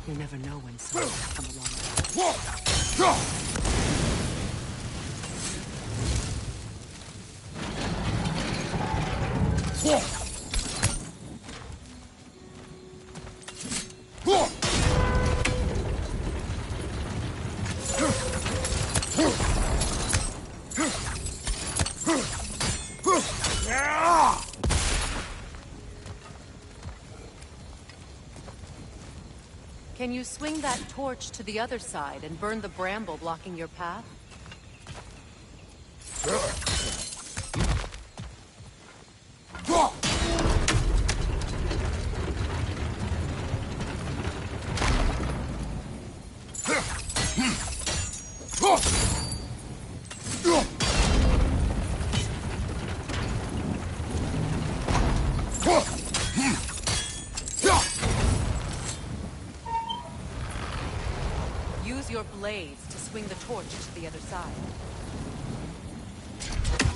Speaker 6: You never know when someone will come along. Can you swing that torch to the other side and burn the bramble blocking your path? Use your blades to swing the torch to the other side.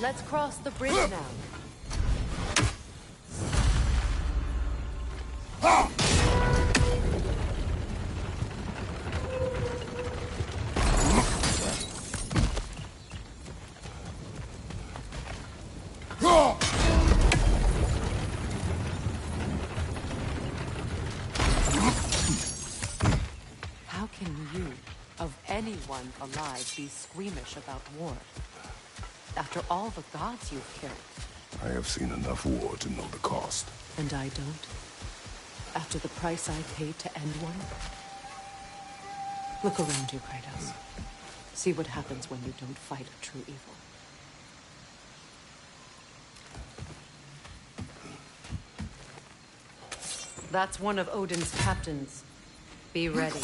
Speaker 6: Let's cross the bridge now. How can you, of anyone alive, be squeamish about war? After all the gods you've killed.
Speaker 4: I have seen enough war to know the cost.
Speaker 6: And I don't? After the price I paid to end one? Look around you, Kratos. See what happens when you don't fight a true evil. That's one of Odin's captains. Be ready.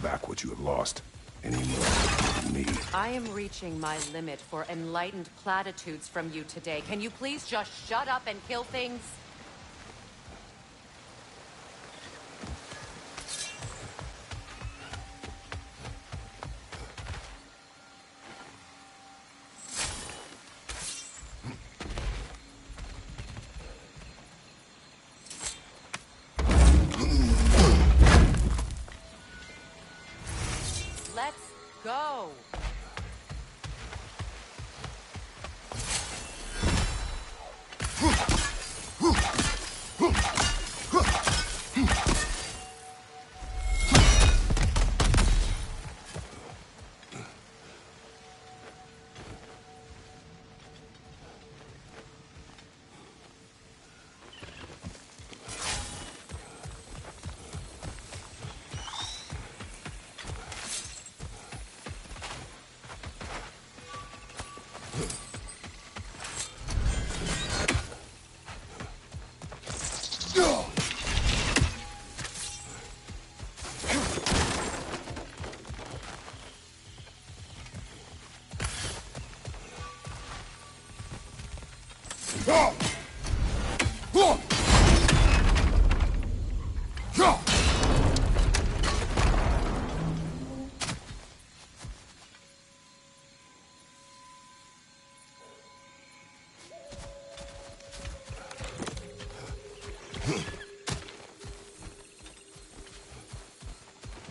Speaker 4: back what you have lost any more than me.
Speaker 6: I am reaching my limit for enlightened platitudes from you today. Can you please just shut up and kill things? Let's go.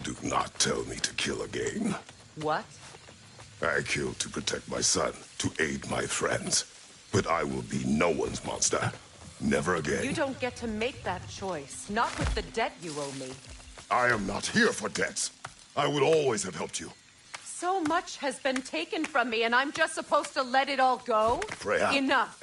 Speaker 4: Do not tell me to kill again.
Speaker 6: What?
Speaker 4: I killed to protect my son, to aid my friends. But I will be no one's monster. Never again.
Speaker 6: You don't get to make that choice. Not with the debt you owe me.
Speaker 4: I am not here for debts. I would always have helped you.
Speaker 6: So much has been taken from me, and I'm just supposed to let it all go?
Speaker 4: Freya.
Speaker 6: Enough.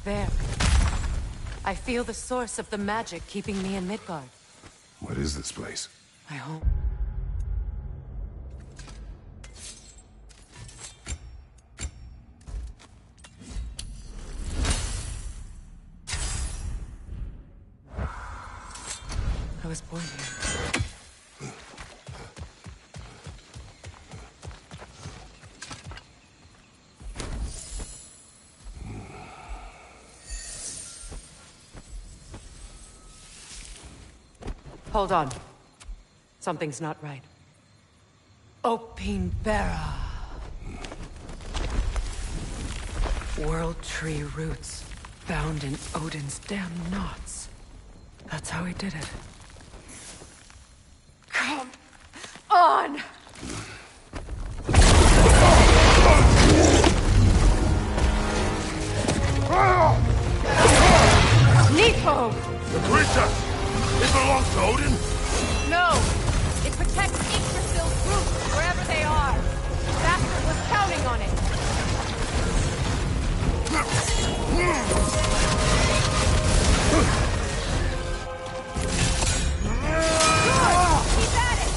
Speaker 6: There. I feel the source of the magic keeping me in Midgard.
Speaker 4: What is this place?
Speaker 6: My home. I was born here. Hold on. Something's not right. Opinbera. World tree roots found in Odin's damn knots. That's how he did it. Come on! Nepo!
Speaker 4: The creature! It belongs to Odin?
Speaker 6: No! It protects Yggdrasil's roots wherever they are. Bastard was counting on it. Good! Keep at it!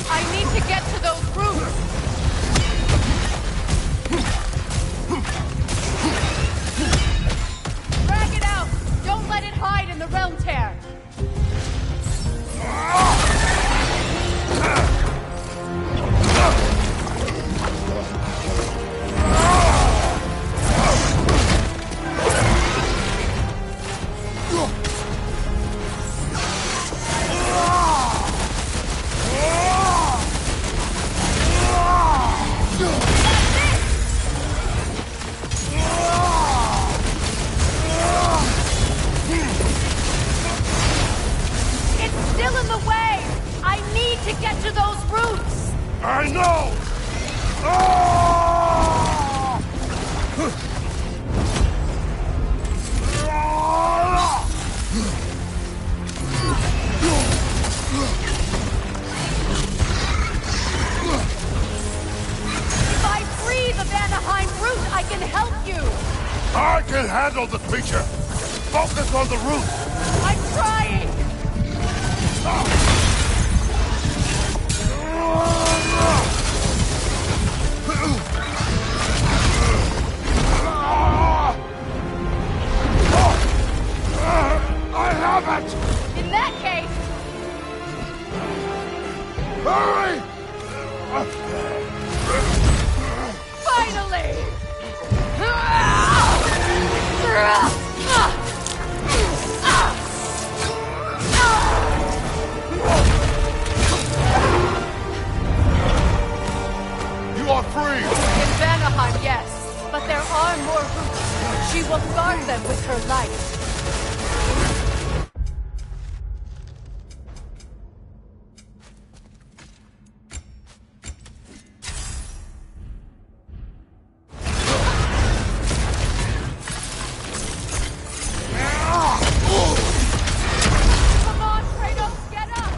Speaker 6: I need to get to those roots! Drag it out! Don't let it hide in the realm tear! It's still in the way! I need to get to those roots!
Speaker 4: I know! can handle the creature. Focus on the root.
Speaker 3: I'm trying!
Speaker 4: I have it!
Speaker 3: In that case,
Speaker 4: Hurry!
Speaker 3: finally!
Speaker 4: You are free!
Speaker 3: In Vanaheim, yes, but there are more roots. She will guard them with her light. Come on, Kratos, get up!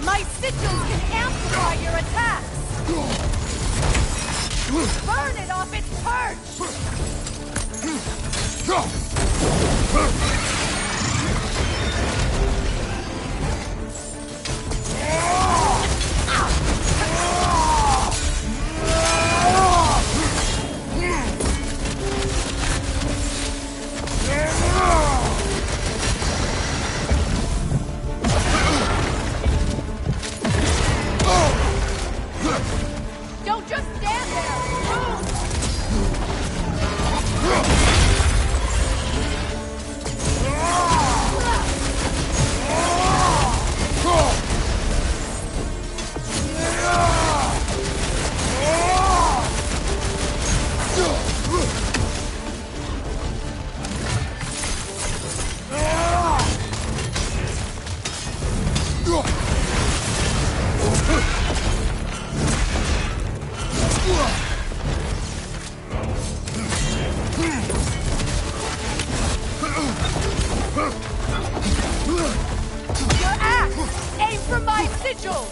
Speaker 3: My sigils can amplify your attacks! Burn it off its perch! Don't just stand there! Move! Your axe! Aim for my sigils!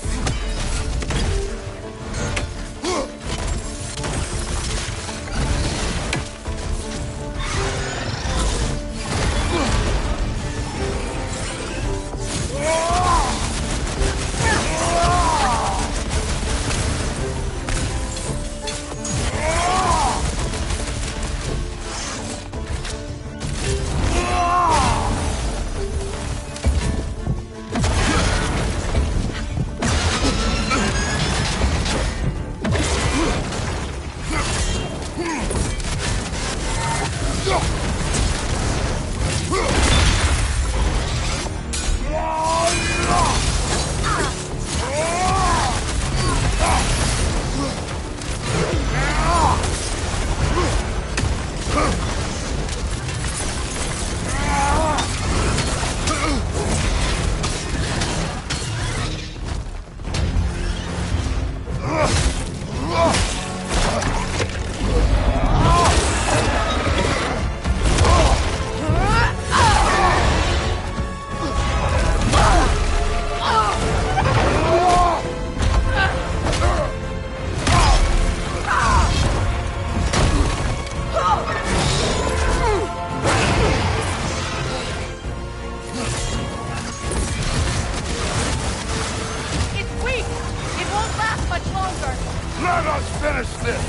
Speaker 10: Let us finish this!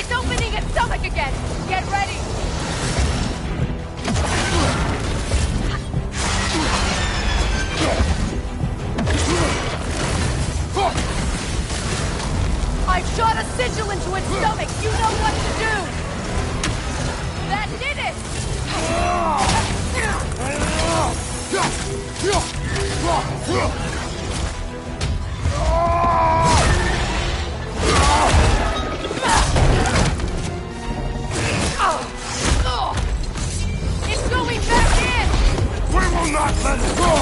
Speaker 6: It's opening its stomach again! Get ready! I shot a sigil into its stomach! You know what to do! That did it! It's going back in!
Speaker 10: We will not let it go!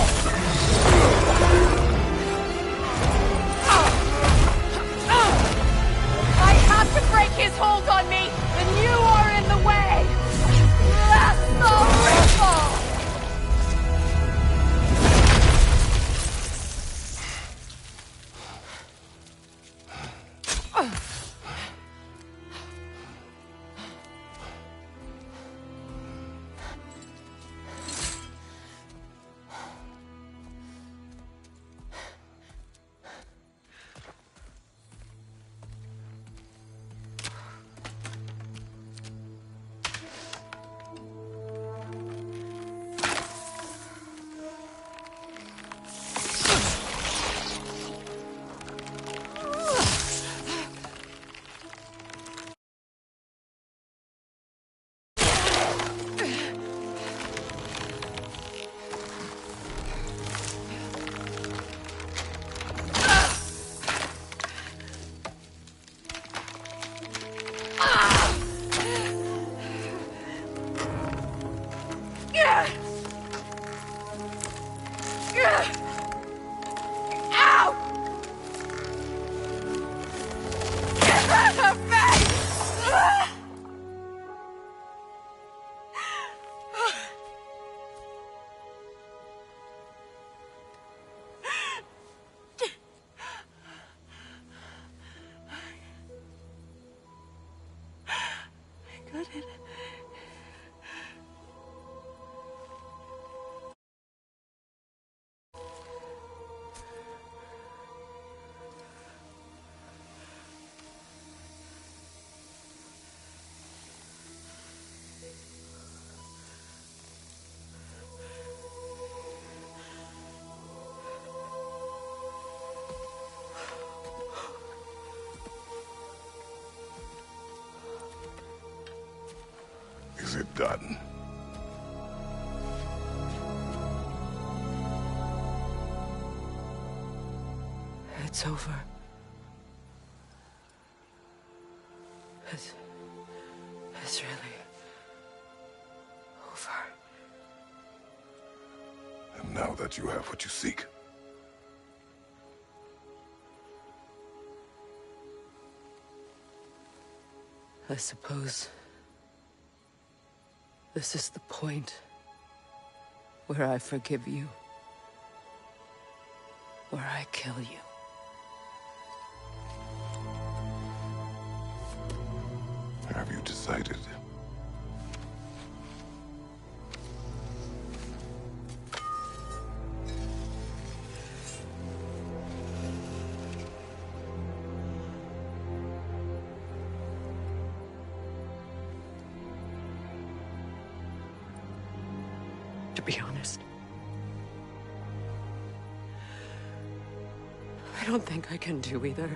Speaker 6: I have to break his hold on me, and you are in the way! Blast the ripple!
Speaker 4: Is it done?
Speaker 3: It's over. It's really over.
Speaker 4: And now that you have what you seek,
Speaker 3: I suppose this is the point where I forgive you, where I kill you.
Speaker 4: have you decided?
Speaker 3: To be honest, I don't think I can do either.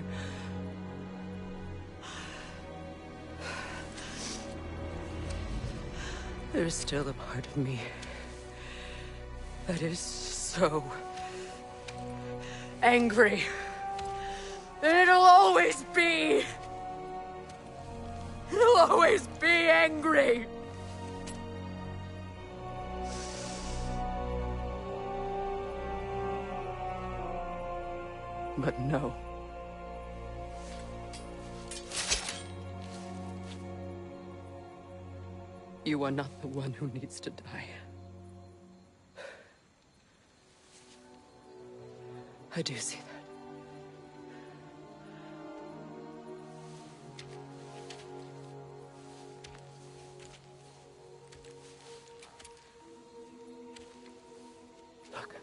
Speaker 3: There's still a part of me that is so angry. And it'll always be. It'll always be angry. But no. You are not the one who needs to die. I do see that. Look.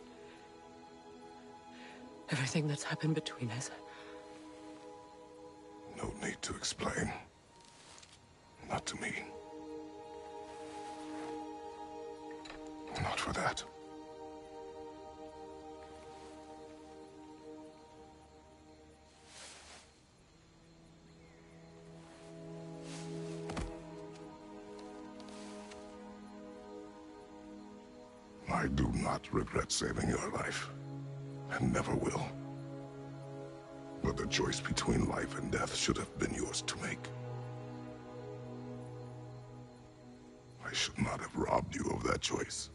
Speaker 3: Everything that's happened between us,
Speaker 4: No need to explain. Not to me. Not for that. I do not regret saving your life, and never will. But the choice between life and death should have been yours to make. I should not have robbed you of that choice.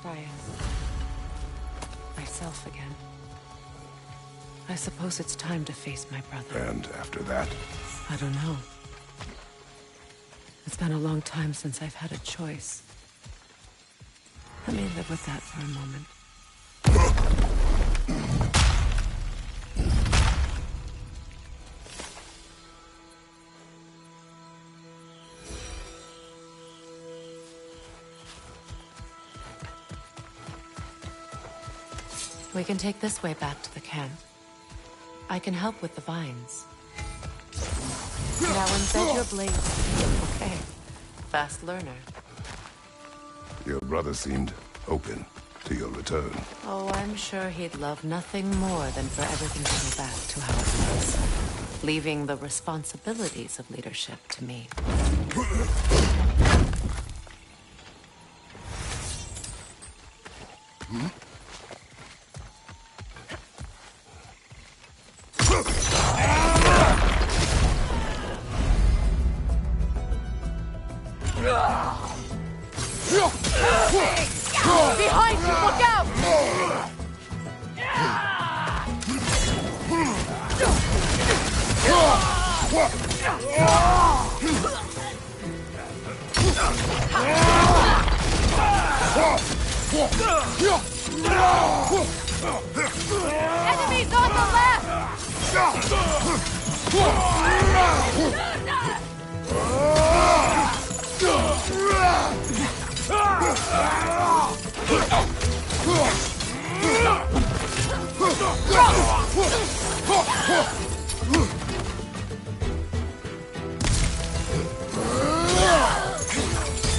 Speaker 6: I am myself again. I suppose it's time to face my brother.
Speaker 4: And after that?
Speaker 6: I don't know. It's been a long time since I've had a choice. Let me live with that for a moment. We can take this way back to the camp. I can help with the vines. Now embed your blade. Okay. Fast learner.
Speaker 4: Your brother seemed open to your return.
Speaker 6: Oh, I'm sure he'd love nothing more than for everything to go back to how it was, leaving the responsibilities of leadership to me.
Speaker 1: Behind you! Look out! Enemies on the left!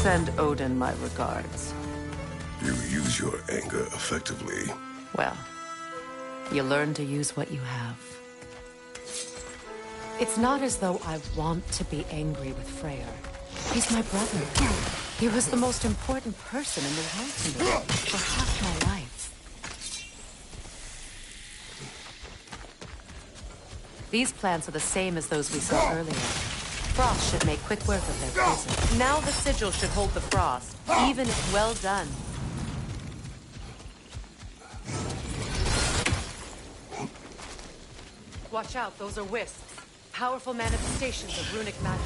Speaker 6: Send Odin my regards.
Speaker 4: You use your anger effectively.
Speaker 6: Well, you learn to use what you have. It's not as though I want to be angry with Freyr. He's my brother. He was the most important person in the world to me for half my life. These plants are the same as those we saw earlier. Frost should make quick work of their prison. Now the sigil should hold the frost, even if well done. Watch out, those are wisps. Powerful manifestations of runic magic.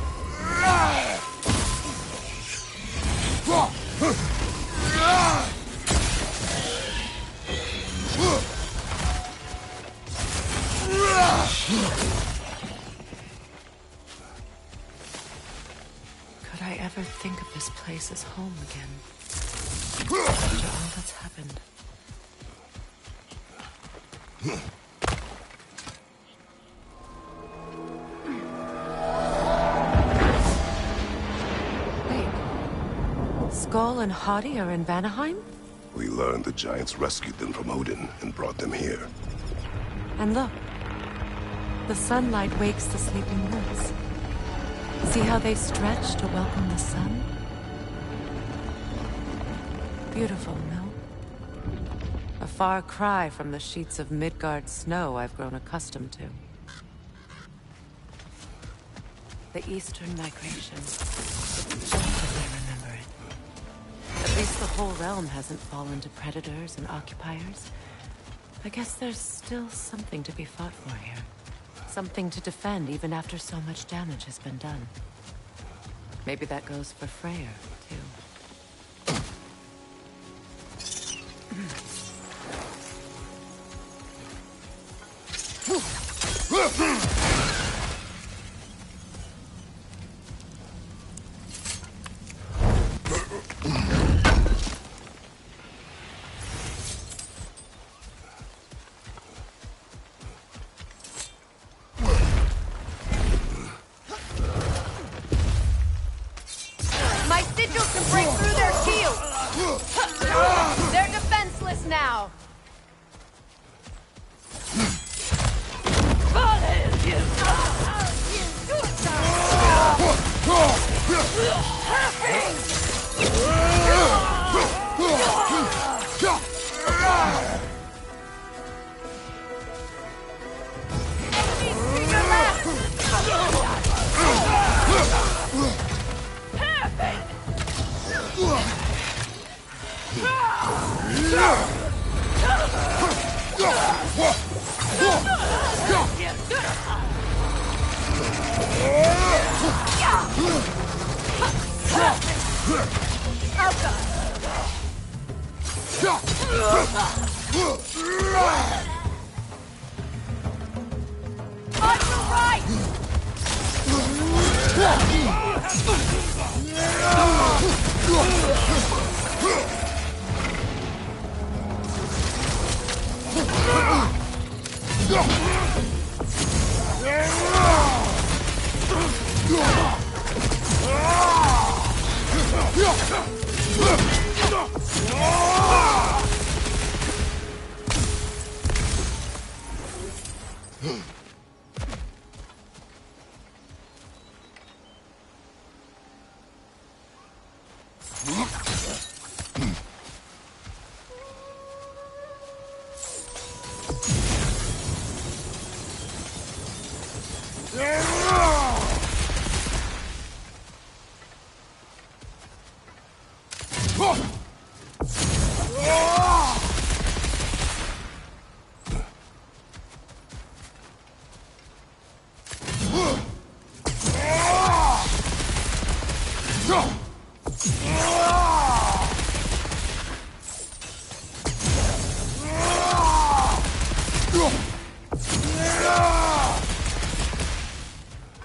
Speaker 6: Could I ever think of this place as home again? After all that's happened. Wait. Skull and Hati are in Vanaheim?
Speaker 4: We learned the giants rescued them from Odin and brought them here.
Speaker 6: And look. The sunlight wakes the sleeping woods. See how they stretch to welcome the sun? Beautiful, no? A far cry from the sheets of Midgard snow I've grown accustomed to. The Eastern Migration. It's just as I remember it. At least the whole realm hasn't fallen to predators and occupiers. I guess there's still something to be fought for here. Something to defend even after so much damage has been done. Maybe that goes for Freyr, too.
Speaker 3: My sigils can break through their shields! They're defenseless now! On the right!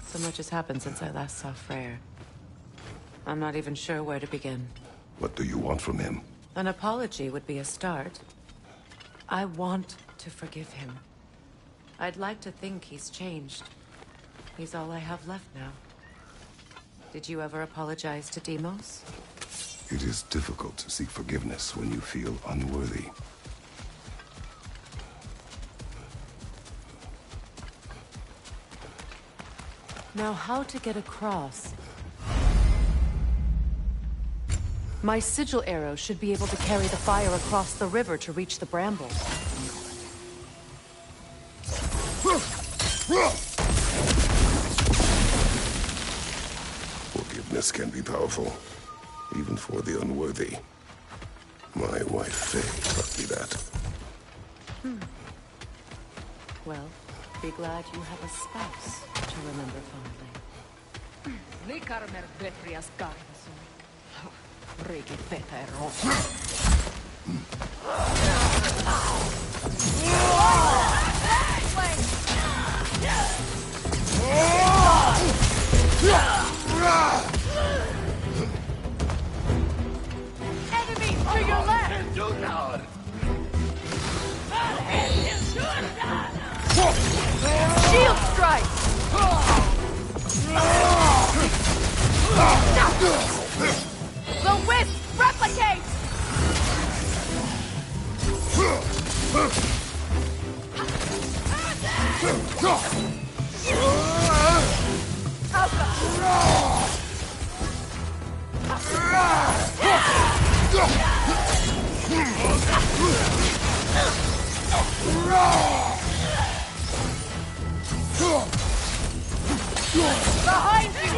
Speaker 6: So much has happened since I last saw Freyr. I'm not even sure where to begin.
Speaker 4: What do you want from him?
Speaker 6: An apology would be a start. I want to forgive him. I'd like to think he's changed. He's all I have left now. Did you ever apologize to Deimos?
Speaker 4: It is difficult to seek forgiveness when you feel unworthy.
Speaker 6: Now, how to get across? My sigil arrow should be able to carry the fire across the river to reach the brambles.
Speaker 4: Forgiveness can be powerful, even for the unworthy. My wife, Faye, taught me that.
Speaker 6: Well, be glad you have a spouse to remember fondly.
Speaker 3: Enemy to your left! Shield strike! The wisp replicate! Behind you!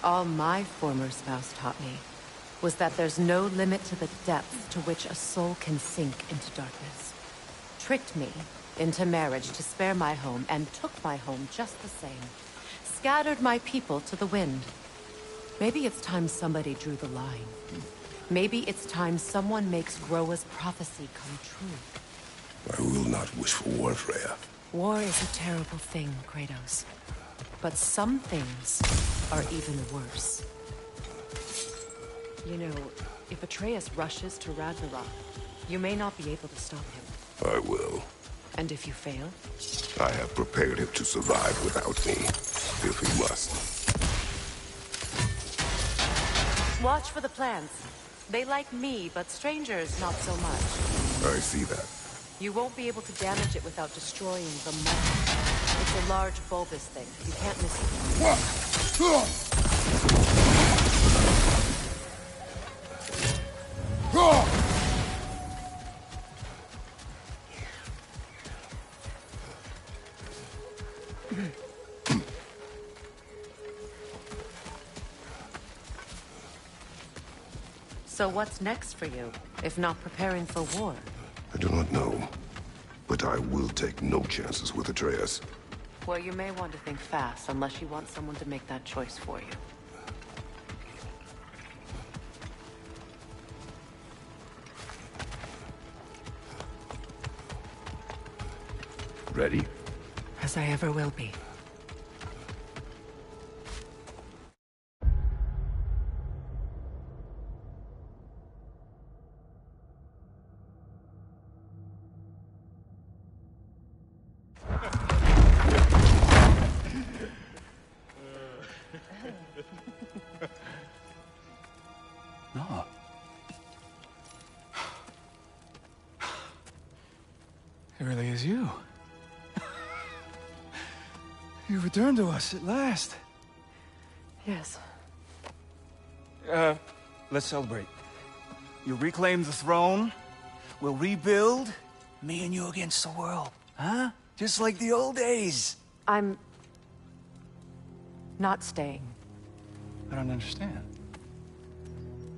Speaker 6: All my former spouse taught me was that there's no limit to the depths to which a soul can sink into darkness. Tricked me into marriage to spare my home, and took my home just the same. Scattered my people to the wind. Maybe it's time somebody drew the line. Maybe it's time someone makes Groa's prophecy come true.
Speaker 4: I will not wish for war, Freya.
Speaker 6: War is a terrible thing, Kratos. But some things are even worse. You know, if Atreus rushes to Ragnarok, you may not be able to stop him.
Speaker 4: I will.
Speaker 6: And if you fail?
Speaker 4: I have prepared him to survive without me, if he must.
Speaker 6: Watch for the plants. They like me, but strangers not so much.
Speaker 4: I see that.
Speaker 6: You won't be able to damage it without destroying the mother. It's a large bulbous thing. You can't miss it. So what's next for you, if not preparing for war?
Speaker 4: I do not know, but I will take no chances with Atreus.
Speaker 6: Well, you may want to think fast, unless you want someone to make that choice for you.
Speaker 4: Ready?
Speaker 6: As I ever will be.
Speaker 8: No. It really is you. You returned to us at last.
Speaker 6: Yes.
Speaker 8: Let's celebrate. You reclaim the throne. We'll rebuild. Me and you against the world. Huh? Just like the old days.
Speaker 6: I'm... not staying.
Speaker 8: I don't understand.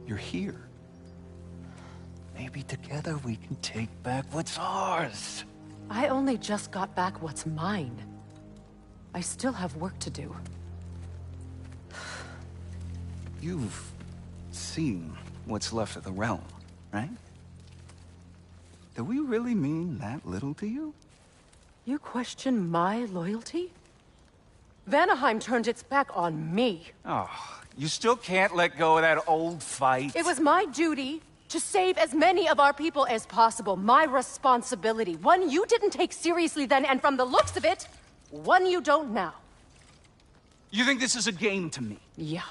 Speaker 8: You're here. Maybe together we can take back what's ours.
Speaker 6: I only just got back what's mine. I still have work to do.
Speaker 8: You've seen what's left of the realm, right? Do we really mean that little to you?
Speaker 6: You question my loyalty? Vanaheim turned its back on me.
Speaker 8: Oh, you still can't let go of that old fight?
Speaker 6: It was my duty to save as many of our people as possible. My responsibility. One you didn't take seriously then, and from the looks of it, one you don't now.
Speaker 8: You think this is a game to me?
Speaker 6: Yeah.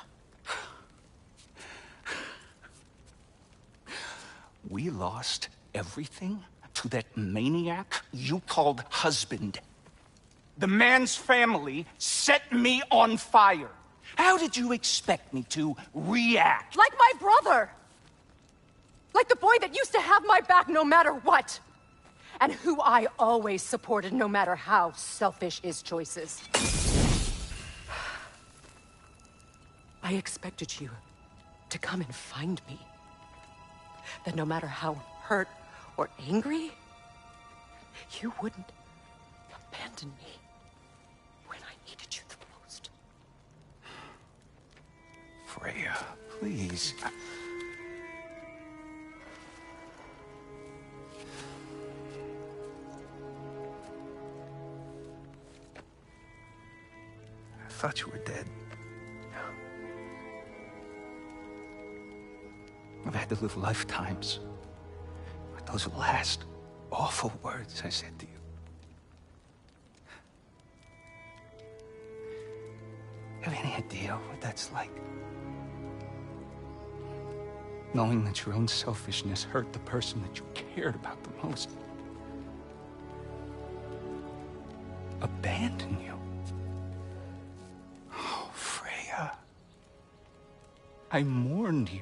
Speaker 8: We lost everything to that maniac you called husband. The man's family set me on fire. How did you expect me to react?
Speaker 6: Like my brother! Like the boy that used to have my back no matter what! And who I always supported no matter how selfish his choices. I expected you to come and find me. That no matter how hurt or angry, you wouldn't abandon me when I needed you the most.
Speaker 8: Freya, please. thought you were dead. I've had to live lifetimes with those last awful words I said to you. Have any idea what that's like? Knowing that your own selfishness hurt the person that you cared about the most. Abandon you. Oh, Freya. I mourned you.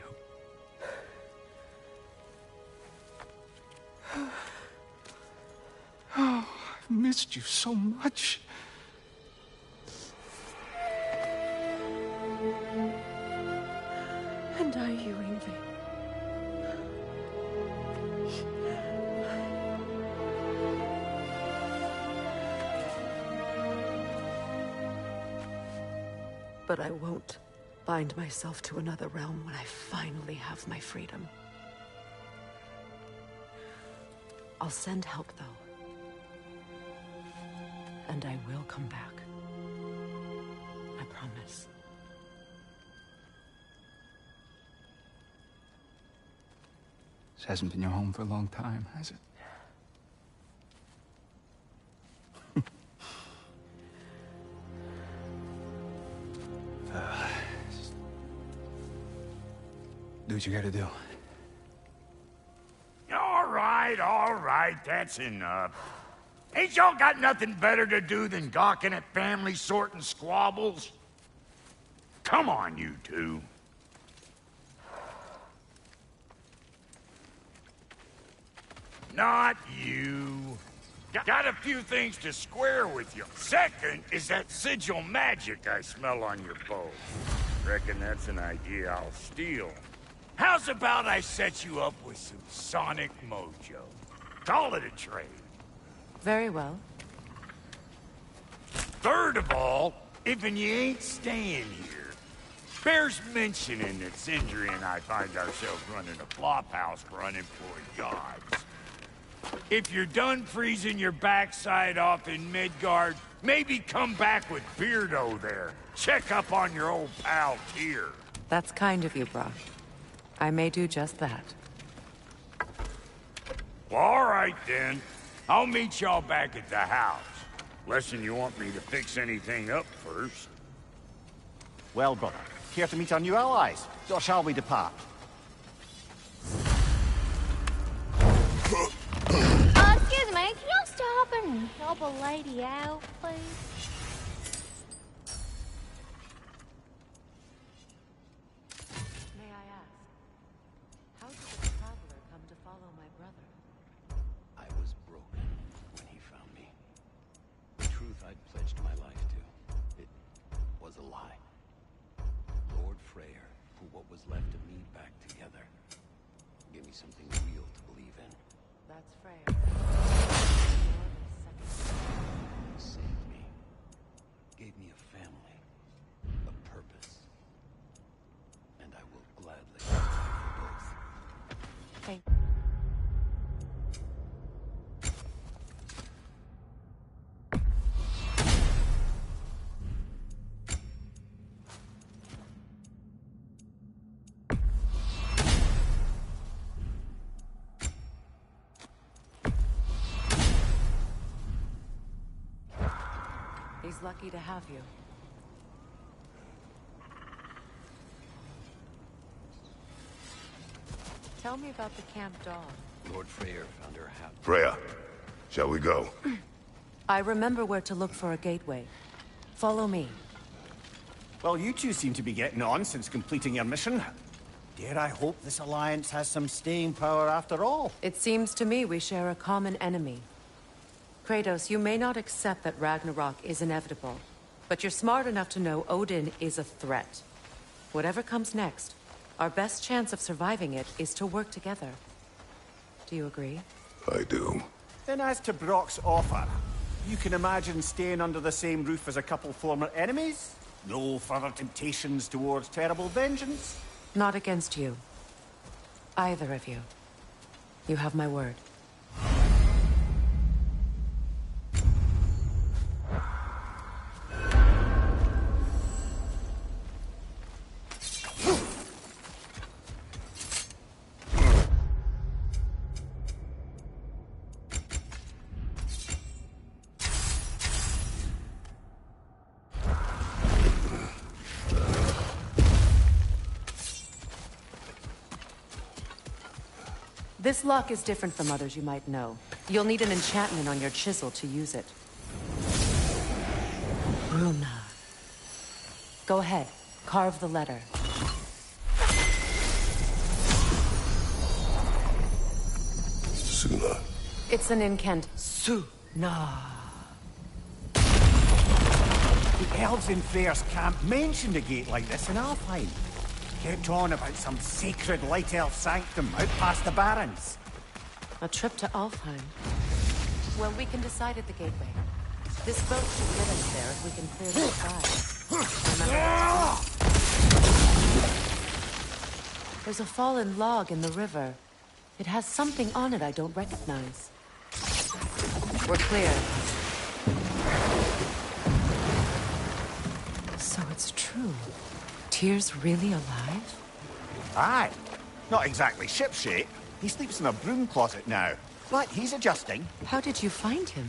Speaker 8: Oh, I've missed you so much.
Speaker 6: And are you, Ingvi? But I won't bind myself to another realm when I finally have my freedom. I'll send help, though. And I will come back. I promise.
Speaker 8: This hasn't been your home for a long time, has it? Do what you gotta do.
Speaker 5: All right, that's enough. Ain't y'all got nothing better to do than gawking at family sorting squabbles? Come on, you two. Not you. Got a few things to square with you. Second is that sigil magic I smell on your bow. Reckon that's an idea I'll steal. How's about I set you up with some sonic mojo? Call it a trade.
Speaker 6: Very well.
Speaker 5: Third of all, if you ain't staying here, bears mentioning that Sindri and I find ourselves running a flop house for unemployed gods. If you're done freezing your backside off in Midgard, maybe come back with Beardo there. Check up on your old pal Tyr.
Speaker 6: That's kind of you, Brock. I may do just that.
Speaker 5: Well, all right, then. I'll meet y'all back at the house. Less'n you want me to fix anything up first.
Speaker 7: Well, brother, care to meet our new allies? Or shall we depart?
Speaker 1: Excuse me, can y'all stop and help a lady out, please?
Speaker 6: May I ask, how did the traveler come to follow my brother?
Speaker 11: I was broken when he found me. The truth I'd pledged my life to, it was a lie. Lord Freyr put what was left of me back together. Gave me something real to believe in.
Speaker 6: That's Freya.
Speaker 11: Saved me. Gave me a family. A purpose. And I will gladly for both.
Speaker 6: Thank He's lucky to have you. Tell me about the camp dog.
Speaker 11: Lord Freyr found her happy.
Speaker 4: Freya, shall we go?
Speaker 6: I remember where to look for a gateway. Follow me.
Speaker 7: Well, you two seem to be getting on since completing your mission. Dare I hope this alliance has some staying power after all?
Speaker 6: It seems to me we share a common enemy. Kratos, you may not accept that Ragnarok is inevitable, but you're smart enough to know Odin is a threat. Whatever comes next, our best chance of surviving it is to work together. Do you agree?
Speaker 4: I do.
Speaker 7: Then as to Brock's offer, you can imagine staying under the same roof as a couple former enemies? No further temptations towards terrible vengeance?
Speaker 6: Not against you. Either of you. You have my word. This lock is different from others you might know. You'll need an enchantment on your chisel to use it. Bruna. Go ahead. Carve the letter.
Speaker 4: Suna.
Speaker 6: It's an incant.
Speaker 3: Suna.
Speaker 7: The elves in Freyr's camp mentioned a gate like this in Alfheim. Kept on about some sacred light elf sanctum out past the barrens.
Speaker 6: A trip to Alfheim. Well, we can decide at the gateway. This boat should get us there if we can clear the sky. Remember? There's a fallen log in the river. It has something on it I don't recognize. We're clear. So it's true. Tyr's really alive?
Speaker 7: Aye. Not exactly shipshape. He sleeps in a broom closet now. But he's adjusting.
Speaker 6: How did you find him?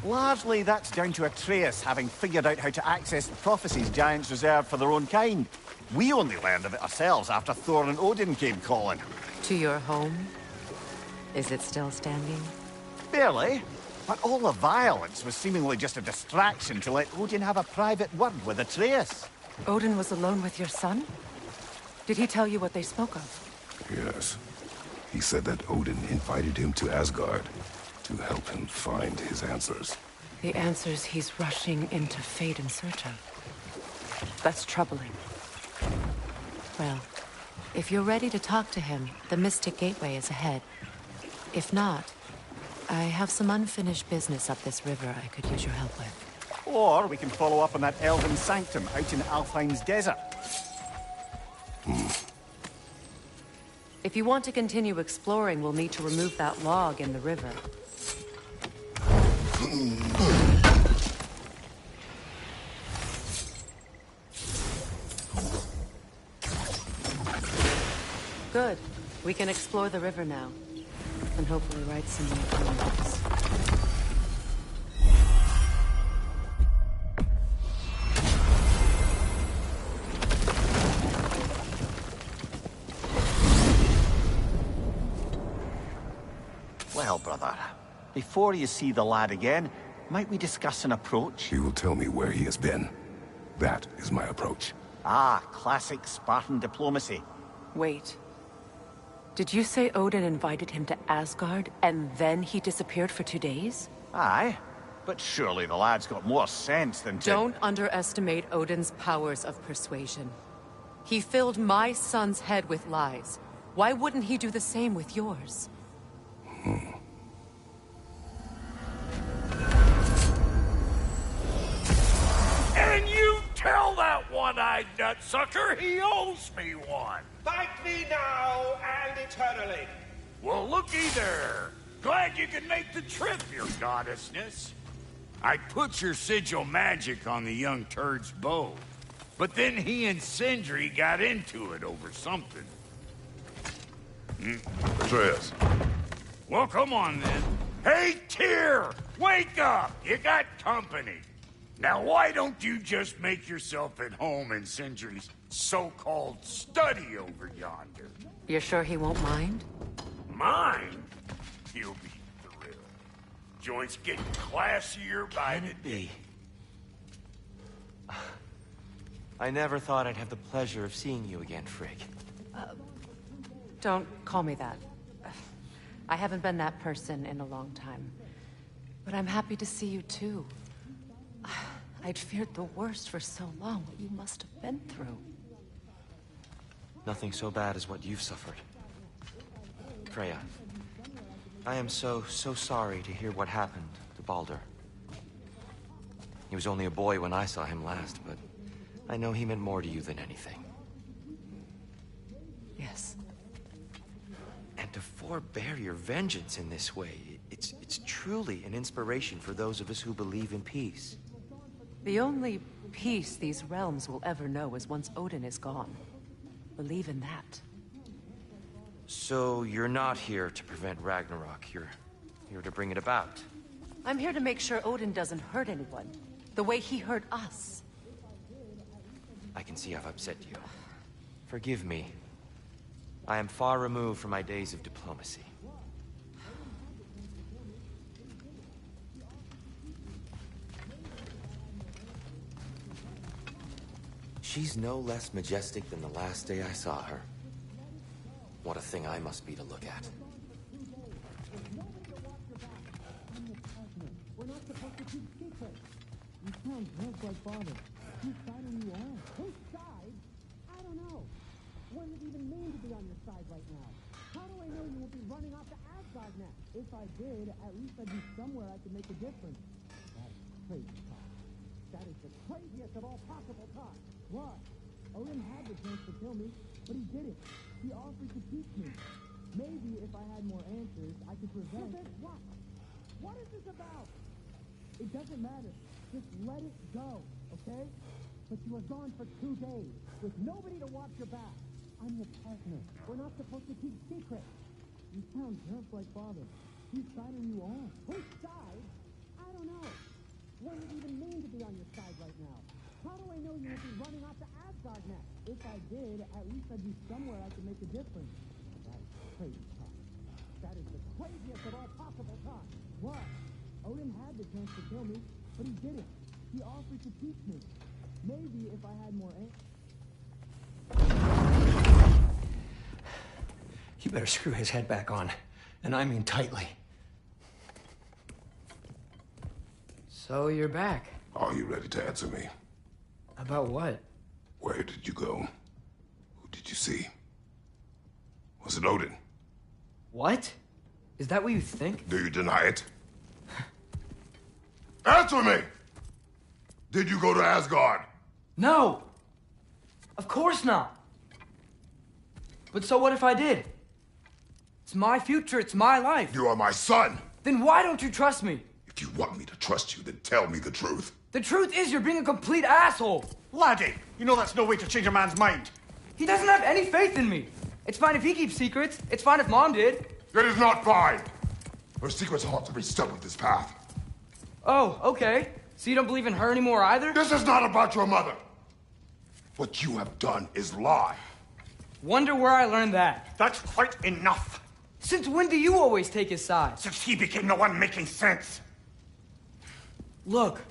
Speaker 7: Largely, that's down to Atreus having figured out how to access the prophecies giants reserved for their own kind. We only learned of it ourselves after Thor and Odin came calling.
Speaker 6: To your home? Is it still standing?
Speaker 7: Barely. But all the violence was seemingly just a distraction to let Odin have a private word with Atreus.
Speaker 6: Odin was alone with your son? Did he tell you what they spoke of?
Speaker 4: Yes. He said that Odin invited him to Asgard to help him find his answers.
Speaker 6: The answers he's rushing into fate in search of. That's troubling. Well, if you're ready to talk to him, the Mystic Gateway is ahead. If not, I have some unfinished business up this river I could use your help with.
Speaker 7: Or we can follow up on that elven sanctum out in Alfheim's desert.
Speaker 6: If you want to continue exploring, we'll need to remove that log in the river. Good. We can explore the river now. And hopefully write some new poems.
Speaker 7: Well, brother, before you see the lad again, might we discuss an approach?
Speaker 4: He will tell me where he has been. That is my approach.
Speaker 7: Ah, classic Spartan diplomacy.
Speaker 6: Wait. Did you say Odin invited him to Asgard, and then he disappeared for 2 days?
Speaker 7: Aye, but surely the lad's got more sense than to...
Speaker 6: Don't underestimate Odin's powers of persuasion. He filled my son's head with lies. Why wouldn't he do the same with yours?
Speaker 5: And you tell that one-eyed nutsucker he owes me one.
Speaker 12: Thank me now and eternally.
Speaker 5: Well, looky there. Glad you can make the trip, your goddessness. I put your sigil magic on the young turd's bow, but then he and Sindri got into it over something.
Speaker 4: Atreus.
Speaker 5: Well, come on then. Hey, Tyr! Wake up! You got company. Now, why don't you just make yourself at home in Sindri's so-called study over yonder?
Speaker 6: You're sure he won't mind?
Speaker 5: Mine? He'll be thrilled. Joint's getting classier by the day.
Speaker 13: I never thought I'd have the pleasure of seeing you again, Frigg.
Speaker 6: Don't call me that. I haven't been that person in a long time. But I'm happy to see you too. I'd feared the worst for so long, what you must have been through.
Speaker 13: Nothing so bad as what you've suffered. Freya, I am so sorry to hear what happened to Baldur. He was only a boy when I saw him last, but I know he meant more to you than anything.
Speaker 6: Yes.
Speaker 13: And to forbear your vengeance in this way, it's truly an inspiration for those of us who believe in peace.
Speaker 6: The only peace these realms will ever know is once Odin is gone. Believe in that.
Speaker 13: So you're not here to prevent Ragnarok, you're here to bring it about.
Speaker 6: I'm here to make sure Odin doesn't hurt anyone, the way he hurt us.
Speaker 13: I can see I've upset you. Forgive me. I am far removed from my days of diplomacy. She's no less majestic than the last day I saw her. What a thing I must be to look at.
Speaker 14: We're not supposed to keep secrets. You sound just like Father. Whose side are you on? Whose side? I don't know. What does it even mean to be on your side right now? How do I know you won't be running off to Asgard next? If I did, at least I'd be somewhere I could make a difference. That is crazy talk. That is the craziest of all possible talk. What? Odin had the chance to kill me, but he didn't. He offered to teach me. Maybe if I had more answers, I could prevent... Prevent what? What is this about? It doesn't matter. Just let it go, okay? But you were gone for 2 days, with nobody to watch your back. I'm your partner. We're not supposed to keep secrets. You sound just like Father. Whose side are you on? Whose side? I don't know. What does it even mean to be on your side right now? How do I know you won't be running off to Asgard next? If I did, at least I'd be somewhere I could make a difference. That is crazy talk. That is the craziest of all possible talk. What? Odin had the chance to kill me, but he didn't. He offered to teach me. Maybe if I had more
Speaker 2: You better screw his head back on. And I mean tightly. So you're back.
Speaker 4: Are you ready to answer me?
Speaker 2: About what?
Speaker 4: Where did you go? Who did you see? Was it Odin?
Speaker 2: What? Is that what you think?
Speaker 4: Do you deny it? Answer me! Did you go to Asgard?
Speaker 2: No! Of course not! But so what if I did? It's my future, it's my life.
Speaker 4: You are my son!
Speaker 2: Then why don't you trust me?
Speaker 4: If you want me to trust you, then tell me the truth.
Speaker 2: The truth is you're being a complete asshole!
Speaker 7: Laddie, you know that's no way to change a man's mind.
Speaker 2: He doesn't have any faith in me. It's fine if he keeps secrets. It's fine if Mom did.
Speaker 4: It is not fine. Her secrets ought to be stuck with this path.
Speaker 2: Oh, okay. So you don't believe in her anymore either?
Speaker 4: This is not about your mother. What you have done is lie.
Speaker 2: Wonder where I learned that.
Speaker 7: That's quite enough.
Speaker 2: Since when do you always take his side?
Speaker 7: Since he became the one making sense.
Speaker 2: Look,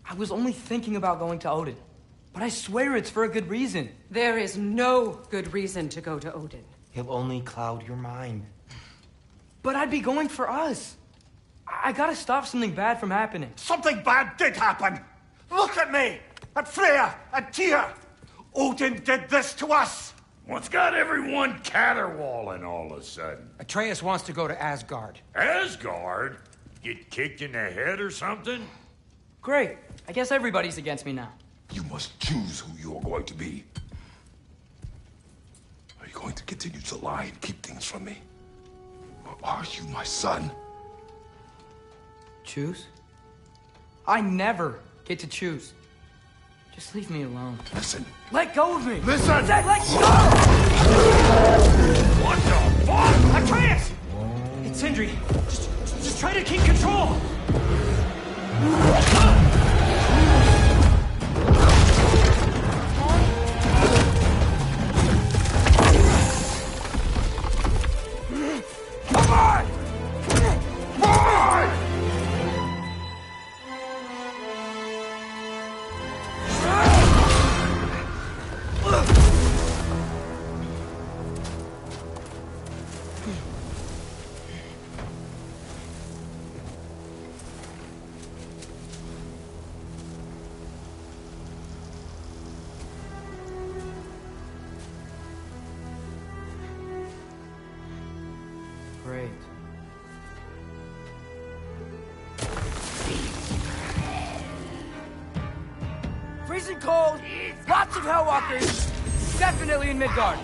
Speaker 2: I was only thinking about going to Odin. But I swear it's for a good reason.
Speaker 6: There is no good reason to go to Odin.
Speaker 13: He'll only cloud your mind.
Speaker 2: But I'd be going for us. I gotta stop something bad from happening.
Speaker 7: Something bad did happen. Look at me, at Freya, at Tyr. Odin did this to us.
Speaker 5: What's got everyone caterwauling all of a sudden?
Speaker 2: Atreus wants to go to Asgard.
Speaker 5: Asgard? Get kicked in the head or something?
Speaker 2: Great. I guess everybody's against me now.
Speaker 4: You must choose who you are going to be. Are you going to continue to lie and keep things from me? Or are you my son?
Speaker 2: Choose? I never get to choose. Just leave me alone.
Speaker 4: Listen.
Speaker 2: Let go of me!
Speaker 4: Listen!
Speaker 2: I said let go!
Speaker 5: What the fuck?
Speaker 2: Atreus! It's Sindri. Just try to keep control!
Speaker 4: Come on! Come on!
Speaker 2: Great. Freezing cold, lots of Hellwalkers, definitely in Midgard.